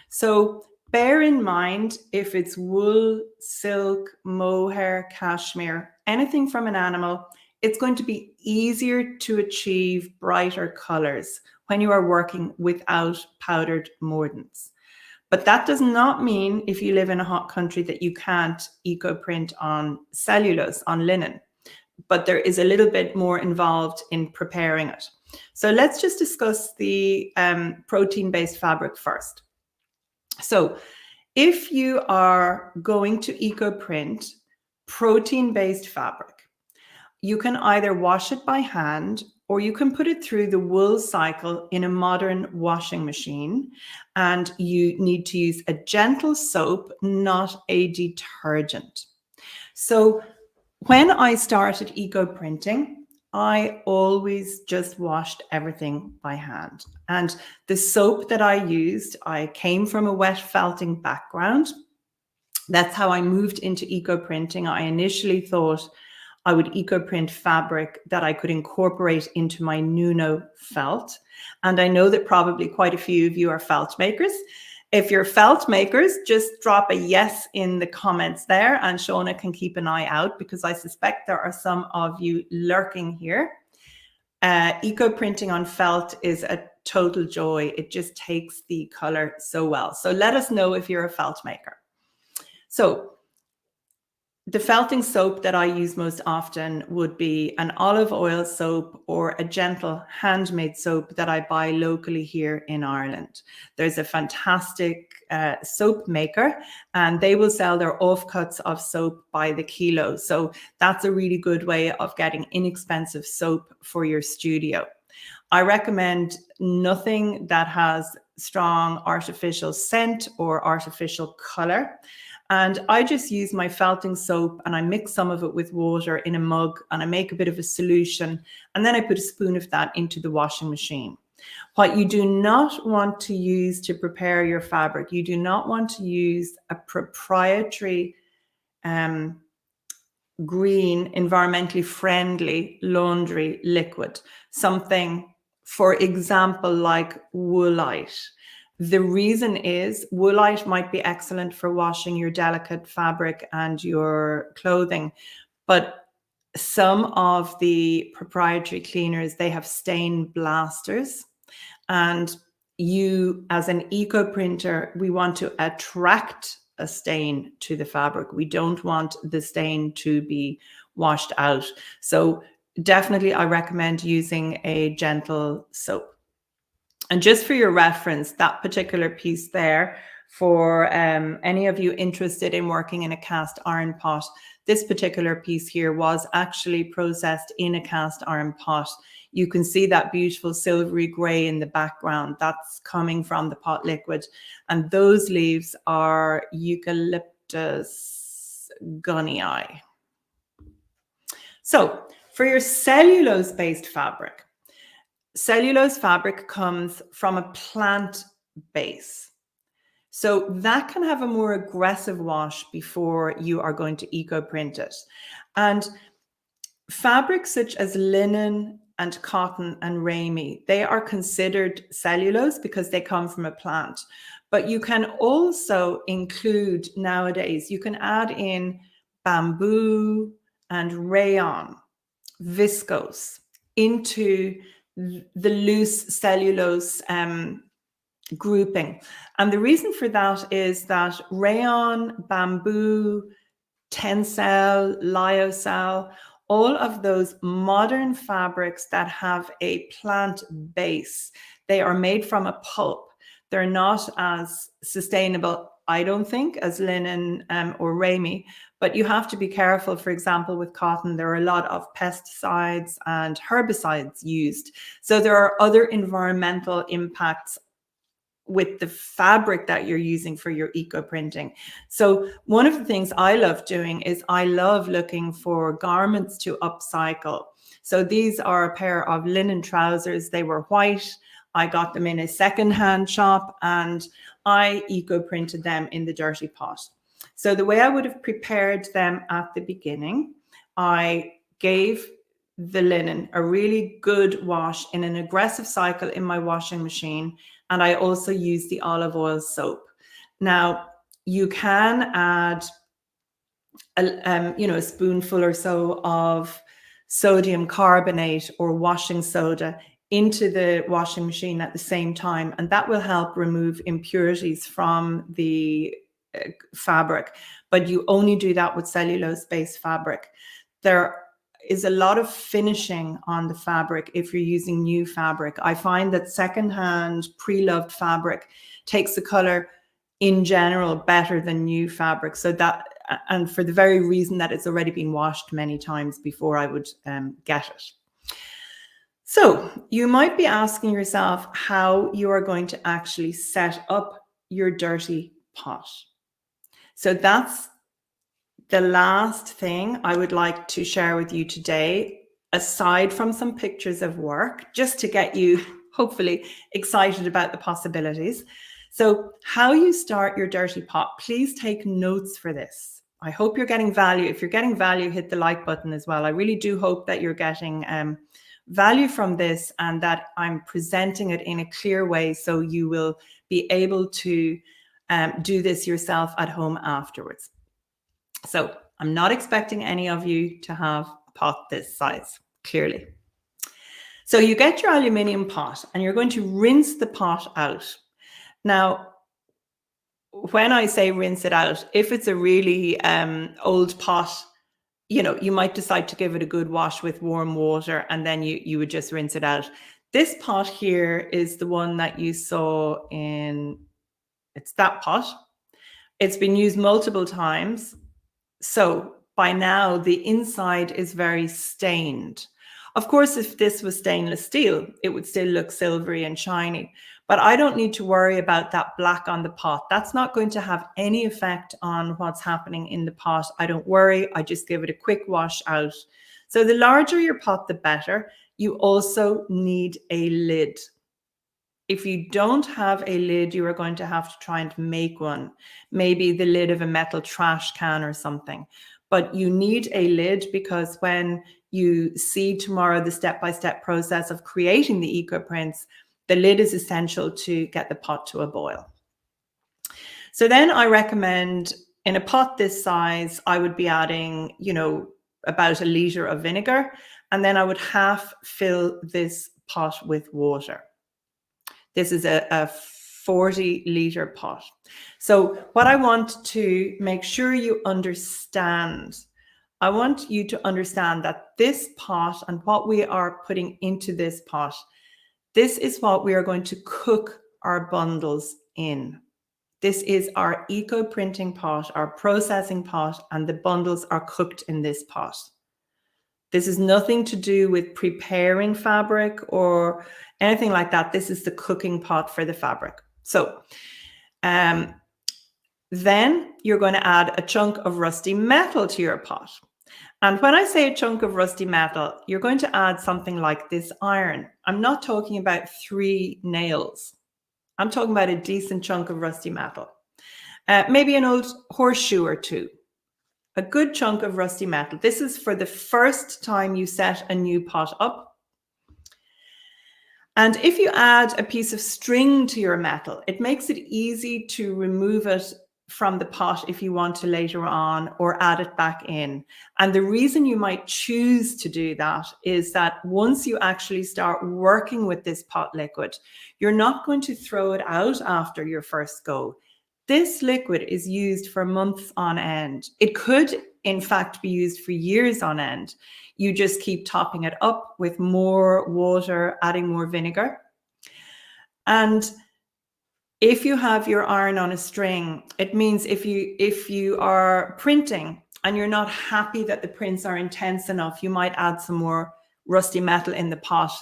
Speaker 1: So bear in mind, if it's wool, silk, mohair, cashmere, anything from an animal, it's going to be easier to achieve brighter colors when you are working without powdered mordants. But that does not mean, if you live in a hot country, that you can't eco-print on cellulose, on linen. But there is a little bit more involved in preparing it. So let's just discuss the protein-based fabric first. So if you are going to eco-print protein-based fabric, you can either wash it by hand or you can put it through the wool cycle in a modern washing machine. And you need to use a gentle soap, not a detergent. So when I started eco-printing, I always just washed everything by hand. And the soap that I used, I came from a wet felting background. That's how I moved into eco-printing. I initially thought I would eco-print fabric that I could incorporate into my Nuno felt. And I know that probably quite a few of you are felt makers. If you're felt makers, just drop a yes in the comments there, and Shauna can keep an eye out, because I suspect there are some of you lurking here. Eco-printing on felt is a total joy. It just takes the color so well. So let us know if you're a felt maker. So the felting soap that I use most often would be an olive oil soap or a gentle handmade soap that I buy locally here in Ireland. There's a fantastic soap maker, and they will sell their offcuts of soap by the kilo. So that's a really good way of getting inexpensive soap for your studio. I recommend nothing that has strong artificial scent or artificial color. And I just use my felting soap and I mix some of it with water in a mug, and I make a bit of a solution, and then I put a spoon of that into the washing machine. What you do not want to use to prepare your fabric, you do not want to use a proprietary green, environmentally friendly laundry liquid, something, for example, like Woolite. The reason is Woolite might be excellent for washing your delicate fabric and your clothing, but some of the proprietary cleaners, they have stain blasters, and you, as an eco printer, we want to attract a stain to the fabric. We don't want the stain to be washed out. So definitely I recommend using a gentle soap. And just for your reference, that particular piece there, for any of you interested in working in a cast iron pot, this particular piece here was actually processed in a cast iron pot. You can see that beautiful silvery gray in the background. That's coming from the pot liquid. And those leaves are Eucalyptus gunnii. So for your cellulose-based fabric, cellulose fabric comes from a plant base. So that can have a more aggressive wash before you are going to eco-print it. And fabrics such as linen and cotton and ramie, they are considered cellulose because they come from a plant. But you can also include, nowadays, you can add in bamboo and rayon, viscose, into the loose cellulose grouping. And the reason for that is that rayon, bamboo, tencel, lyocell, all of those modern fabrics that have a plant base, they are made from a pulp. They're not as sustainable, I don't think, as linen or ramie, but you have to be careful. For example, with cotton, there are a lot of pesticides and herbicides used. So there are other environmental impacts with the fabric that you're using for your eco printing. So one of the things I love doing is I love looking for garments to upcycle. So these are a pair of linen trousers. They were white. I got them in a secondhand shop and I eco printed them in the dirty pot. So the way I would have prepared them at the beginning, I gave the linen a really good wash in an aggressive cycle in my washing machine. And I also use the olive oil soap. Now, you can add a spoonful or so of sodium carbonate or washing soda into the washing machine at the same time, and that will help remove impurities from the fabric. But you only do that with cellulose-based fabric. is a lot of finishing on the fabric if you're using new fabric. I find that secondhand pre-loved fabric takes the color in general better than new fabric. So that, and for the very reason that it's already been washed many times before I would get it. So you might be asking yourself how you are going to actually set up your dirty pot. So that's the last thing I would like to share with you today, aside from some pictures of work, just to get you hopefully excited about the possibilities. So how you start your dirty pot, please take notes for this. I hope you're getting value. If you're getting value, hit the like button as well. I really do hope that you're getting value from this and that I'm presenting it in a clear way so you will be able to do this yourself at home afterwards. So I'm not expecting any of you to have a pot this size, clearly. So you get your aluminium pot and you're going to rinse the pot out. Now, when I say rinse it out, if it's a really old pot, you know, you might decide to give it a good wash with warm water and then you would just rinse it out. This pot here is the one that you saw in, it's that pot. It's been used multiple times. So by now the inside is very stained. Of course, if this was stainless steel, it would still look silvery and shiny, but I don't need to worry about that black on the pot. That's not going to have any effect on what's happening in the pot. I don't worry. I just give it a quick wash out. So the larger your pot, the better. You also need a lid. If you don't have a lid, you are going to have to try and make one, maybe the lid of a metal trash can or something. But you need a lid because when you see tomorrow the step-by-step process of creating the eco prints, the lid is essential to get the pot to a boil. So then I recommend in a pot this size, I would be adding, you know, about 1 liter of vinegar, and then I would half fill this pot with water. This is a 40-liter pot. So what I want to make sure you understand, I want you to understand that this pot and what we are putting into this pot, this is what we are going to cook our bundles in. This is our eco printing pot, our processing pot, and the bundles are cooked in this pot. This is nothing to do with preparing fabric or anything like that. This is the cooking pot for the fabric. So then you're going to add a chunk of rusty metal to your pot. And when I say a chunk of rusty metal, you're going to add something like this iron. I'm not talking about 3 nails. I'm talking about a decent chunk of rusty metal. Maybe an old horseshoe or 2. A good chunk of rusty metal. This is for the first time you set a new pot up. And if you add a piece of string to your metal, it makes it easy to remove it from the pot if you want to later on, or add it back in. And the reason you might choose to do that is that once you actually start working with this pot liquid, you're not going to throw it out after your first go. This liquid is used for months on end. It could, in fact, be used for years on end. You just keep topping it up with more water, adding more vinegar. And if you have your iron on a string, it means if you are printing and you're not happy that the prints are intense enough, you might add some more rusty metal in the pot.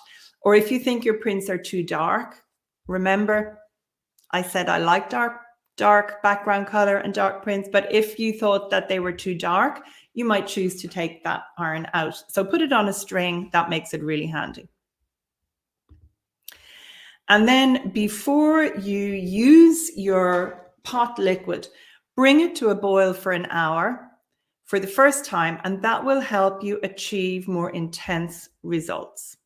Speaker 1: Or if you think your prints are too dark, remember I said I like dark background color and dark prints, but if you thought that they were too dark, you might choose to take that iron out. So put it on a string, that makes it really handy. And then before you use your pot liquid, bring it to a boil for an hour for the first time, and that will help you achieve more intense results.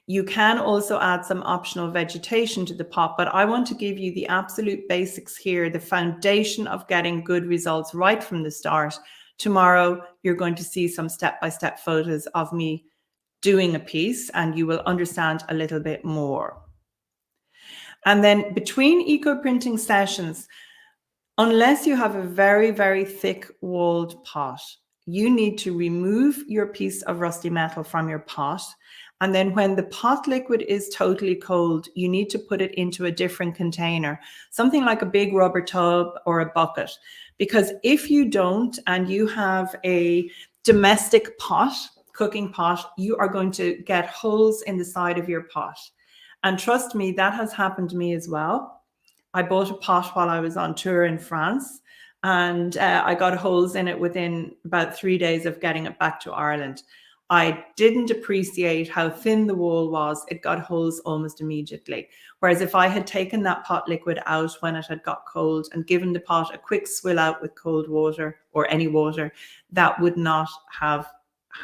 Speaker 1: You can also add some optional vegetation to the pot, but I want to give you the absolute basics here, the foundation of getting good results right from the start. Tomorrow, you're going to see some step-by-step photos of me doing a piece, and you will understand a little bit more. And then between eco printing sessions, unless you have a very, very thick walled pot, you need to remove your piece of rusty metal from your pot. And then when the pot liquid is totally cold, you need to put it into a different container, something like a big rubber tub or a bucket. Because if you don't, and you have a domestic pot, cooking pot, you are going to get holes in the side of your pot. And trust me, that has happened to me as well. I bought a pot while I was on tour in France, and I got holes in it within about 3 days of getting it back to Ireland. I didn't appreciate how thin the wall was. It got holes almost immediately. Whereas if I had taken that pot liquid out when it had got cold and given the pot a quick swill out with cold water or any water, that would not have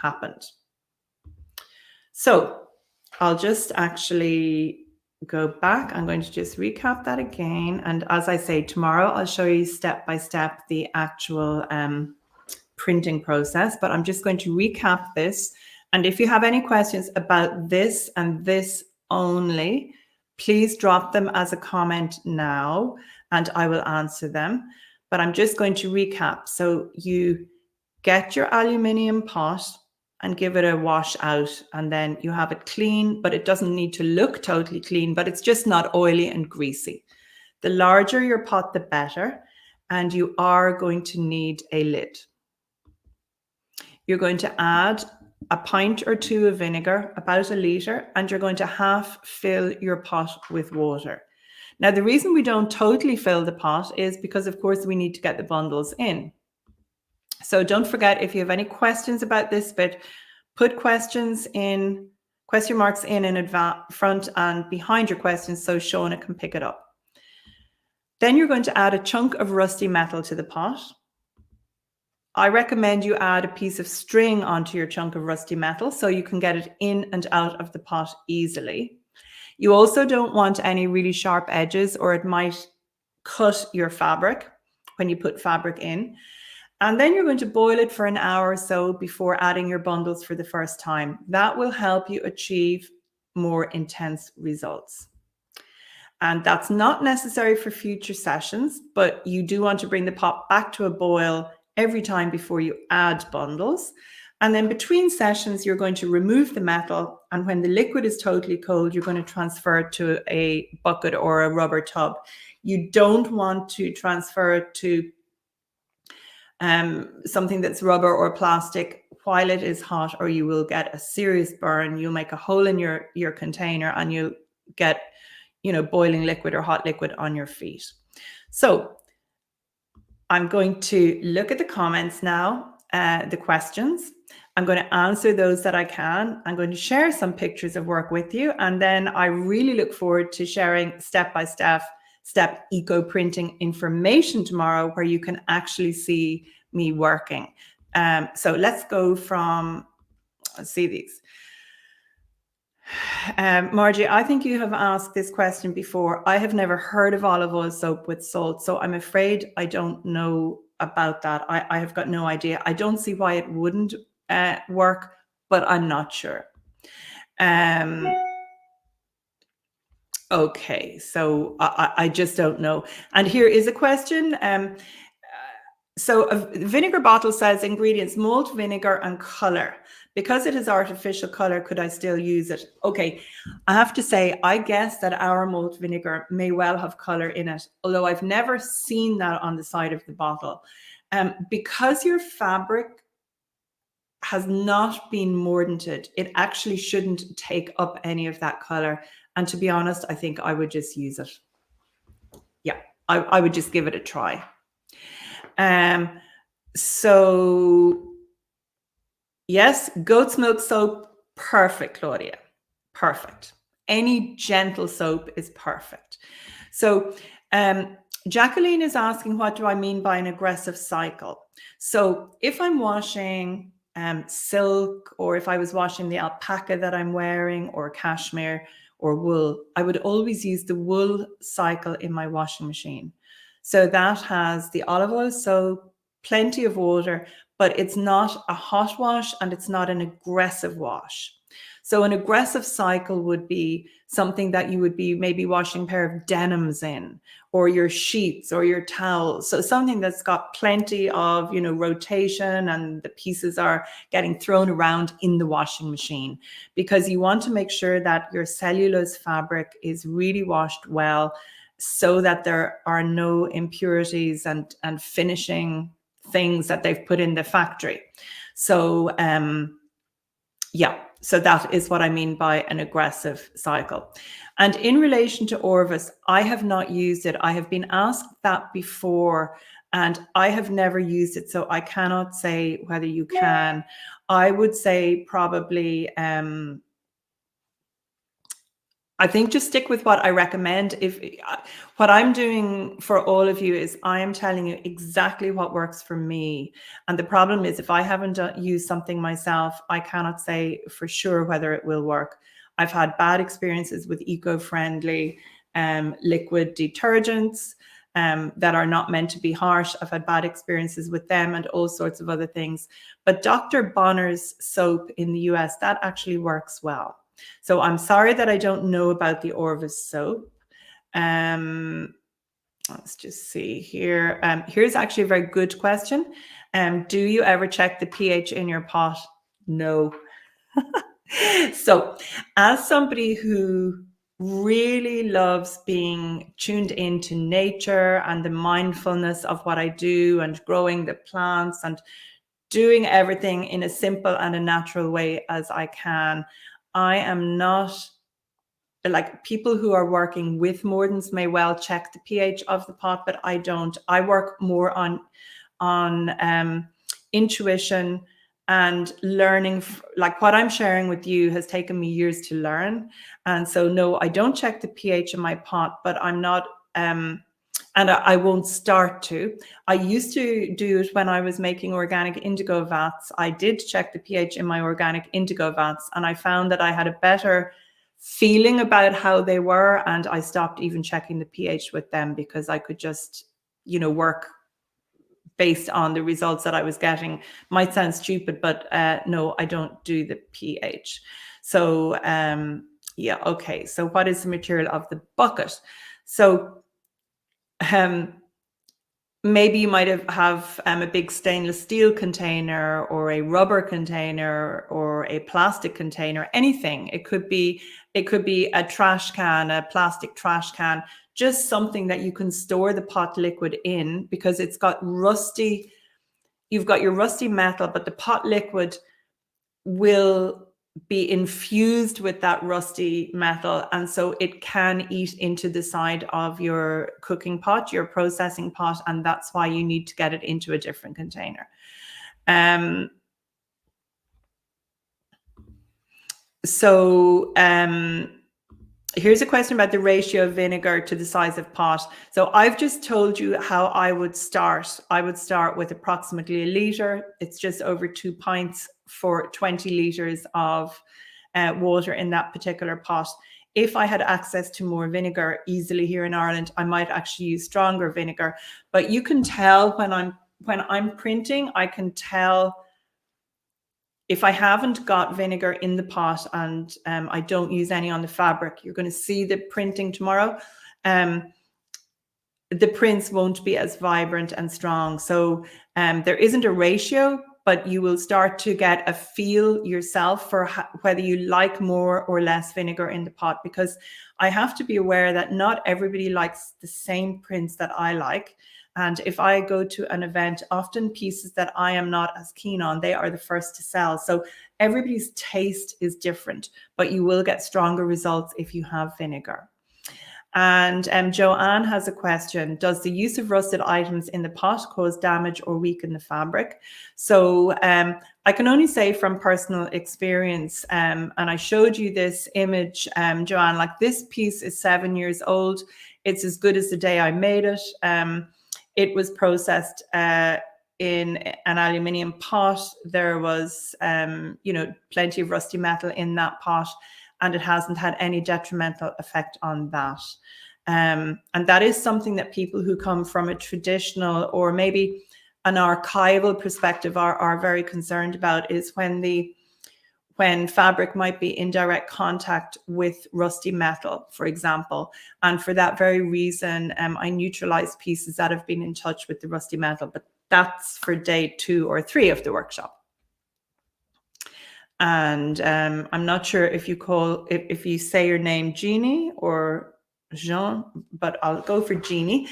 Speaker 1: happened. So I'll just actually go back. I'm going to just recap that again. And as I say, tomorrow I'll show you step by step the actual printing process, but I'm just going to recap this. And if you have any questions about this and this only, please drop them as a comment now and I will answer them. But I'm just going to recap. So you get your aluminium pot and give it a wash out, and then you have it clean, but it doesn't need to look totally clean, but it's just not oily and greasy. The larger your pot, the better. And you are going to need a lid. You're going to add a pint or two of vinegar, about a litre, and you're going to half fill your pot with water. Now, the reason we don't totally fill the pot is because, of course, we need to get the bundles in. So don't forget, if you have any questions about this bit, put question marks in front and behind your questions so Shauna can pick it up. Then you're going to add a chunk of rusty metal to the pot. I recommend you add a piece of string onto your chunk of rusty metal so you can get it in and out of the pot easily. You also don't want any really sharp edges, or it might cut your fabric when you put fabric in. And then you're going to boil it for an hour or so before adding your bundles for the first time. That will help you achieve more intense results. And that's not necessary for future sessions, but you do want to bring the pot back to a boil every time before you add bundles. And then between sessions, you're going to remove the metal. And when the liquid is totally cold, you're going to transfer it to a bucket or a rubber tub. You don't want to transfer it to something that's rubber or plastic while it is hot, or you will get a serious burn. You'll make a hole in your container and you'll get, boiling liquid or hot liquid on your feet. So I'm going to look at the comments now, the questions. I'm going to answer those that I can. I'm going to share some pictures of work with you. And then I really look forward to sharing step-by-step eco printing information tomorrow, where you can actually see me working. So let's go from, let's see these. Margie, I think you have asked this question before. I have never heard of olive oil soap with salt, so I'm afraid I don't know about that. I have got no idea. I don't see why it wouldn't work, but I'm not sure. Okay, so I just don't know. And here is a question. So a vinegar bottle says ingredients, malt, vinegar, and color. Because it is artificial color, could I still use it? Okay, I have to say, I guess that our malt vinegar may well have color in it, although I've never seen that on the side of the bottle. Because your fabric has not been mordanted, it actually shouldn't take up any of that color. And to be honest, I think I would just use it. Yeah, I would just give it a try. So yes, goat's milk soap, perfect, Claudia, perfect. Any gentle soap is perfect. So Jacqueline is asking, what do I mean by an aggressive cycle? So if I'm washing silk, or if I was washing the alpaca that I'm wearing, or cashmere or wool, I would always use the wool cycle in my washing machine. So that has the olive oil soap, plenty of water, but it's not a hot wash and it's not an aggressive wash. So an aggressive cycle would be something that you would be maybe washing a pair of denims in, or your sheets or your towels. So something that's got plenty of, rotation, and the pieces are getting thrown around in the washing machine, because you want to make sure that your cellulose fabric is really washed well, so that there are no impurities and finishing things that they've put in the factory. So so that is what I mean by an aggressive cycle. And in relation to Orvis, I have not used it. I have been asked that before, and I have never used it, so I cannot say whether you can. I would say probably I think just stick with what I recommend. What I'm doing for all of you is I am telling you exactly what works for me. And the problem is, if I haven't used something myself, I cannot say for sure whether it will work. I've had bad experiences with eco-friendly liquid detergents that are not meant to be harsh. I've had bad experiences with them and all sorts of other things. But Dr. Bonner's soap in the US, that actually works well. So I'm sorry that I don't know about the Orvis soap. Let's just see here. Here's actually a very good question. Do you ever check the pH in your pot? No. So as somebody who really loves being tuned into nature and the mindfulness of what I do, and growing the plants and doing everything in a simple and a natural way as I can, I am not, like, people who are working with mordants may well check the pH of the pot, but I don't. I work more on intuition and learning. Like, what I'm sharing with you has taken me years to learn. And so, no, I don't check the pH in my pot, but I'm not, and I won't start to. I used to do it when I was making organic indigo vats. I did check the pH in my organic indigo vats, and I found that I had a better feeling about how they were, and I stopped even checking the pH with them, because I could just, work based on the results that I was getting. Might sound stupid, but no, I don't do the pH. So okay. So what is the material of the bucket? So maybe you might have a big stainless steel container, or a rubber container, or a plastic container, anything. It could be a trash can, a plastic trash can, just something that you can store the pot liquid in, because it's got rusty, you've got your rusty metal, but the pot liquid will be infused with that rusty metal, and so it can eat into the side of your cooking pot, your processing pot, and that's why you need to get it into a different container. Here's a question about the ratio of vinegar to the size of pot. So I've just told you how I would start. I would start with approximately 1 litre. It's just over 2 pints for 20 litres of water in that particular pot. If I had access to more vinegar easily here in Ireland, I might actually use stronger vinegar. But you can tell when I'm printing, I can tell if I haven't got vinegar in the pot, and I don't use any on the fabric. You're going to see the printing tomorrow. The prints won't be as vibrant and strong. So there isn't a ratio, but you will start to get a feel yourself for whether you like more or less vinegar in the pot, because I have to be aware that not everybody likes the same prints that I like. And if I go to an event, often pieces that I am not as keen on, they are the first to sell. So everybody's taste is different, but you will get stronger results if you have vinegar. And Joanne has a question. Does the use of rusted items in the pot cause damage or weaken the fabric? So I can only say from personal experience, and I showed you this image, Joanne, like, this piece is 7 years old. It's as good as the day I made it. It was processed in an aluminium pot. There was, plenty of rusty metal in that pot, and it hasn't had any detrimental effect on that. And that is something that people who come from a traditional or maybe an archival perspective are very concerned about, is when when fabric might be in direct contact with rusty metal, for example. And for that very reason, I neutralize pieces that have been in touch with the rusty metal, but that's for day 2 or 3 of the workshop. And I'm not sure if you say your name Jeannie or Jean, but I'll go for Jeannie.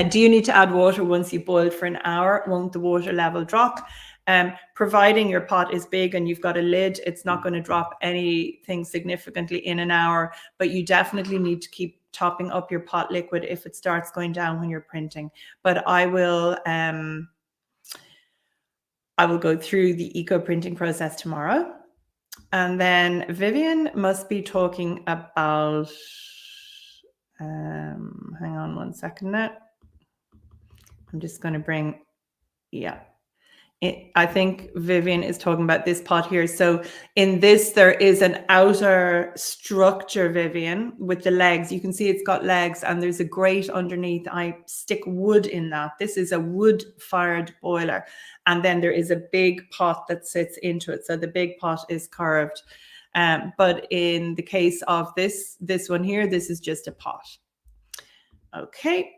Speaker 1: Do you need to add water once you boil for an hour? Won't the water level drop? Providing your pot is big and you've got a lid, it's not going to drop anything significantly in an hour, but you definitely need to keep topping up your pot liquid if it starts going down when you're printing. But I will go through the eco printing process tomorrow. And then Vivian must be talking about, hang on one second now. I'm just going to bring, I think Vivian is talking about this pot here. So in this, there is an outer structure, Vivian, with the legs. You can see it's got legs and there's a grate underneath. I stick wood in that. This is a wood-fired boiler. And then there is a big pot that sits into it. So the big pot is curved. But in the case of this one here, this is just a pot. Okay.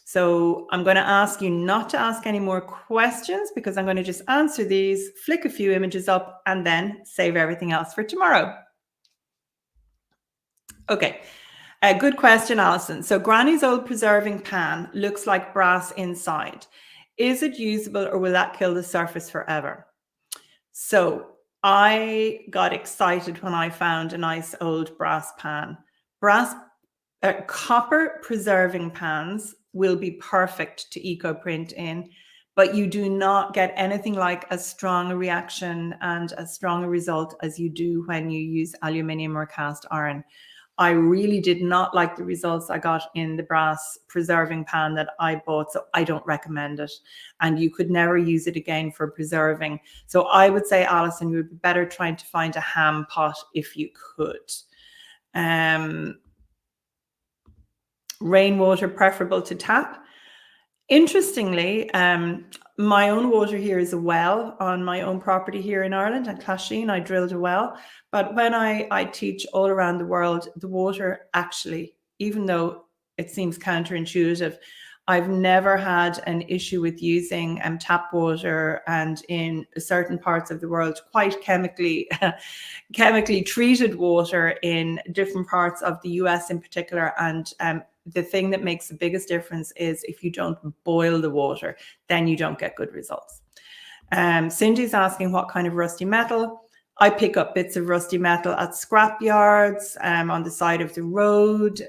Speaker 1: So I'm going to ask you not to ask any more questions because I'm going to just answer these, flick a few images up, and then save everything else for tomorrow. Okay. Good question, Alison. So Granny's old preserving pan looks like brass inside. Is it usable or will that kill the surface forever? So I got excited when I found a nice old brass pan. Copper preserving pans will be perfect to eco print in, but you do not get anything like as strong a reaction and as strong a result as you do when you use aluminium or cast iron. I really did not like the results I got in the brass preserving pan that I bought, so I don't recommend it. And you could never use it again for preserving. So I would say, Alison, you would be better trying to find a ham pot if you could. Rainwater preferable to tap. Interestingly, my own water here is a well on my own property here in Ireland at Casheen. I drilled a well, but when I teach all around the world, the water actually, even though it seems counterintuitive, I've never had an issue with using tap water, and in certain parts of the world, quite chemically treated water in different parts of the US in particular. And the thing that makes the biggest difference is if you don't boil the water, then you don't get good results. Cindy's asking what kind of rusty metal. I pick up bits of rusty metal at scrap yards, on the side of the road,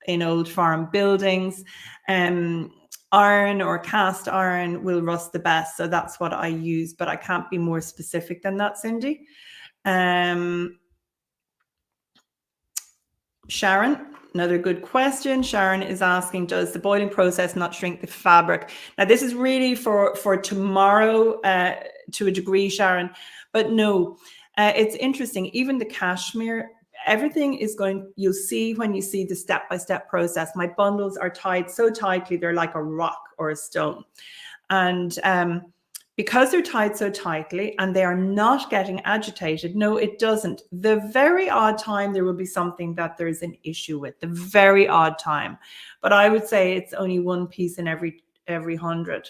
Speaker 1: in old farm buildings. Iron or cast iron will rust the best. So that's what I use, but I can't be more specific than that, Cindy. Sharon, another good question. Sharon is asking, does the boiling process not shrink the fabric? Now, this is really for tomorrow to a degree, Sharon, but no, it's interesting. Even the cashmere, everything is going, you'll see when you see the step-by-step process, my bundles are tied so tightly, they're like a rock or a stone. And because they're tied so tightly and they are not getting agitated, no, it doesn't. The very odd time there will be something that there's an issue with, the very odd time. But I would say it's only one piece in every 100.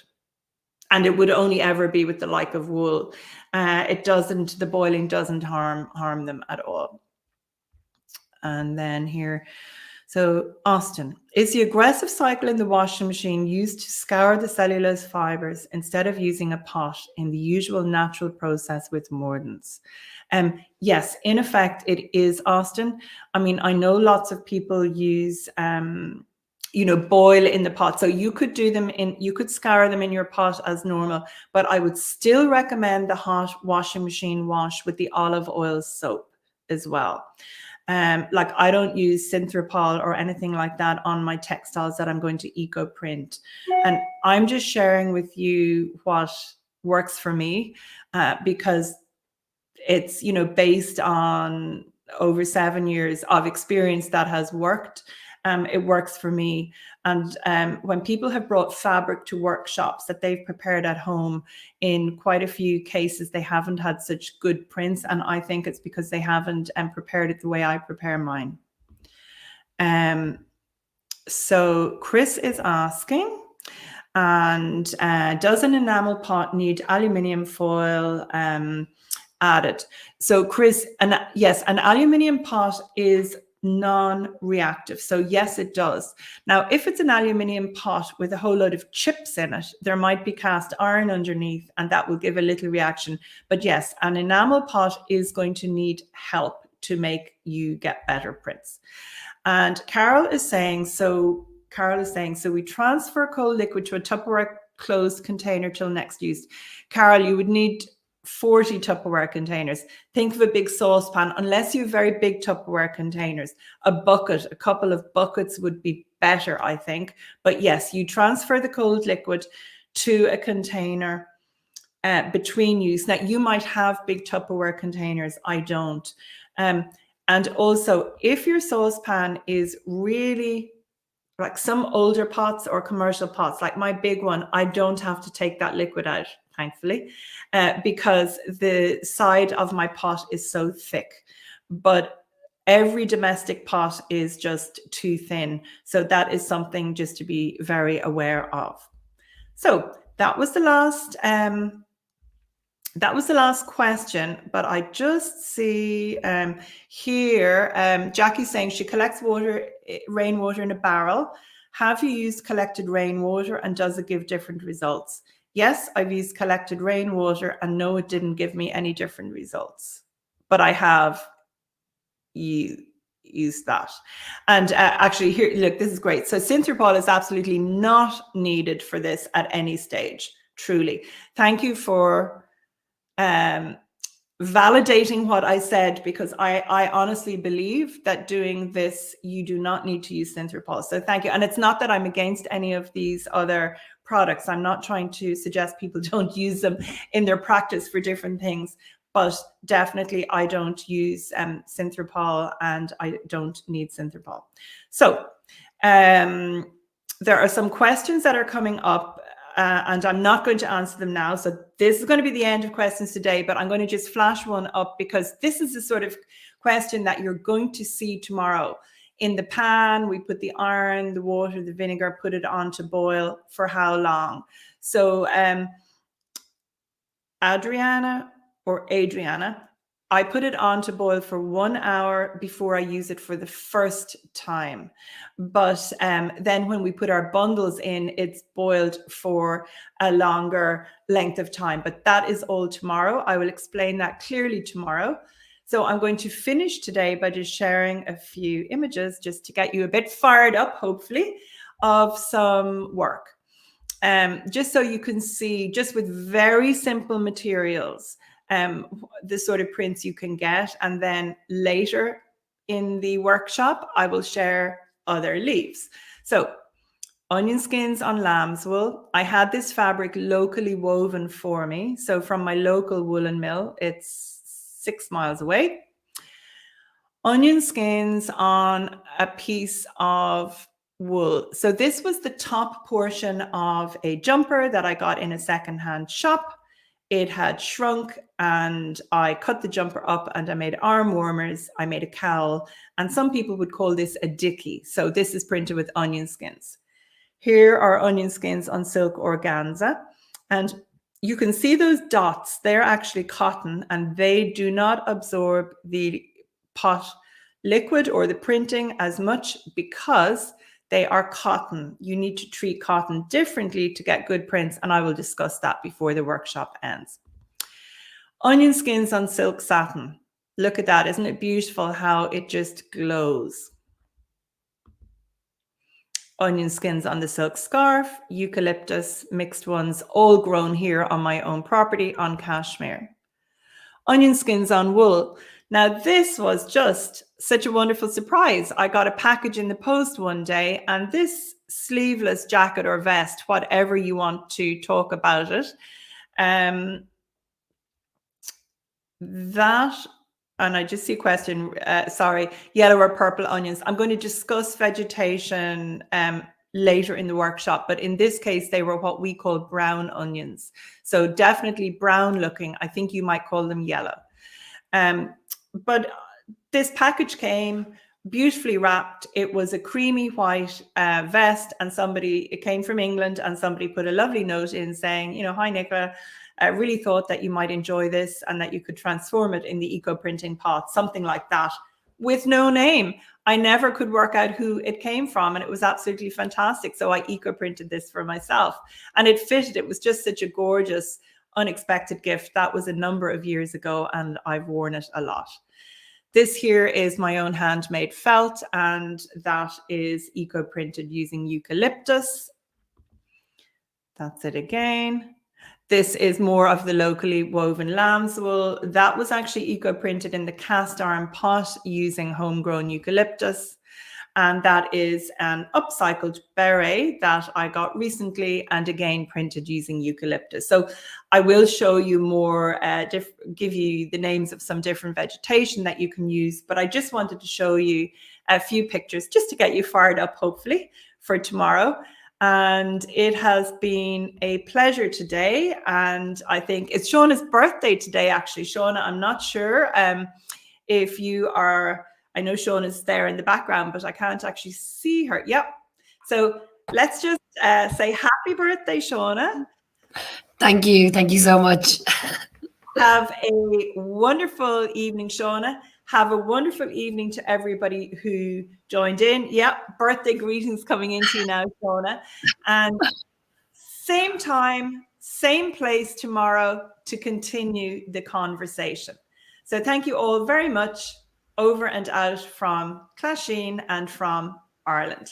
Speaker 1: And it would only ever be with the like of wool. The boiling doesn't harm them at all. And then here, so Austin, is the aggressive cycle in the washing machine used to scour the cellulose fibers instead of using a pot in the usual natural process with mordants? Yes, in effect, it is, Austin. I mean, I know lots of people use, boil in the pot. So you could you could scour them in your pot as normal, but I would still recommend the hot washing machine wash with the olive oil soap as well. Like I don't use Synthropol or anything like that on my textiles that I'm going to eco print. And I'm just sharing with you what works for me, because it's, based on over 7 years of experience that has worked. It works for me. And when people have brought fabric to workshops that they've prepared at home, in quite a few cases, they haven't had such good prints. And I think it's because they haven't prepared it the way I prepare mine. So Chris is asking, and does an enamel pot need aluminium foil added? So Chris, yes, an aluminium pot is non-reactive. So yes, it does. Now, if it's an aluminium pot with a whole load of chips in it, there might be cast iron underneath, and that will give a little reaction. But yes, an enamel pot is going to need help to make you get better prints. And Carol is saying, so we transfer cold liquid to a Tupperware closed container till next use. Carol, you would need 40 Tupperware containers. Think of a big saucepan, unless you have very big Tupperware containers. A couple of buckets would be better, I think. But yes, you transfer the cold liquid to a container between use. Now, you might have big Tupperware containers. I don't. And also, if your saucepan is really like some older pots or commercial pots, like my big one, I don't have to take that liquid out, thankfully, because the side of my pot is so thick. But every domestic pot is just too thin. So that is something just to be very aware of. So that was the last question, but I just see here, Jackie's saying she collects rainwater in a barrel. Have you used collected rainwater, and does it give different results? Yes, I've used collected rainwater, and no, it didn't give me any different results, but I have used that. And actually here, look, this is great. So Synthropol is absolutely not needed for this at any stage, truly. Thank you for validating what I said, because I honestly believe that doing this, you do not need to use Synthropol. So thank you. And it's not that I'm against any of these other products. I'm not trying to suggest people don't use them in their practice for different things, but definitely I don't use Synthropol, and I don't need Synthropol. So there are some questions that are coming up, and I'm not going to answer them now. So this is going to be the end of questions today, but I'm going to just flash one up, because this is the sort of question that you're going to see tomorrow. In the pan, we put the iron, the water, the vinegar, put it on to boil for how long? So Adriana, I put it on to boil for 1 hour before I use it for the first time. But then when we put our bundles in, it's boiled for a longer length of time. But that is all tomorrow. I will explain that clearly tomorrow. So I'm going to finish today by just sharing a few images, just to get you a bit fired up, hopefully, of some work. Just so you can see, just with very simple materials, the sort of prints you can get. And then later in the workshop, I will share other leaves. So onion skins on lamb's wool. I had this fabric locally woven for me. So from my local woolen mill, it's 6 miles away. Onion skins on a piece of wool. So this was the top portion of a jumper that I got in a secondhand shop. It had shrunk, and I cut the jumper up and I made arm warmers. I made a cowl, and some people would call this a dicky. So this is printed with onion skins. Here are onion skins on silk organza, and you can see those dots. They're actually cotton, and they do not absorb the pot liquid or the printing as much because they are cotton. You need to treat cotton differently to get good prints, and I will discuss that before the workshop ends. Onion skins on silk satin. Look at that. Isn't it beautiful how it just glows? Onion skins on the silk scarf, eucalyptus, mixed ones, all grown here on my own property on cashmere. Onion skins on wool. Now, this was just such a wonderful surprise. I got a package in the post one day, and this sleeveless jacket or vest, whatever you want to talk about it, that And I just see a question, sorry, yellow or purple onions. I'm going to discuss vegetation later in the workshop, but in this case, they were what we call brown onions. So definitely brown looking. I think you might call them yellow. But this package came beautifully wrapped. It was a creamy white vest, and it came from England, and somebody put a lovely note in saying, you know, hi Nicola, I really thought that you might enjoy this and that you could transform it in the eco printing pot, something like that, with no name. I never could work out who it came from, and it was absolutely fantastic. So I eco printed this for myself, and it fitted. It was just such a gorgeous, unexpected gift. That was a number of years ago, and I've worn it a lot. This here is my own handmade felt, and that is eco printed using eucalyptus. That's it again. This is more of the locally woven lamb's wool. That was actually eco printed in the cast iron pot using homegrown eucalyptus. And that is an upcycled beret that I got recently, and again printed using eucalyptus. So I will show you more, give you the names of some different vegetation that you can use, but I just wanted to show you a few pictures just to get you fired up, hopefully, for tomorrow. And it has been a pleasure today. And I think it's Shauna's birthday today, actually. Shauna, I'm not sure if you are, I know Shauna's there in the background, but I can't actually see her. Yep. So let's just say happy birthday, Shauna.
Speaker 2: Thank you. Thank you so much.
Speaker 1: Have a wonderful evening, Shauna. Have a wonderful evening to everybody who joined in. Yep, birthday greetings coming into you now, Shauna. And same time, same place tomorrow to continue the conversation. So thank you all very much. Over and out from Clasheen and from Ireland.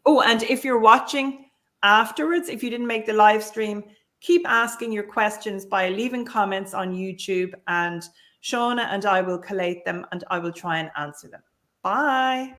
Speaker 1: Oh, and if you're watching afterwards, if you didn't make the live stream, keep asking your questions by leaving comments on YouTube, and Shauna and I will collate them and I will try and answer them. Bye.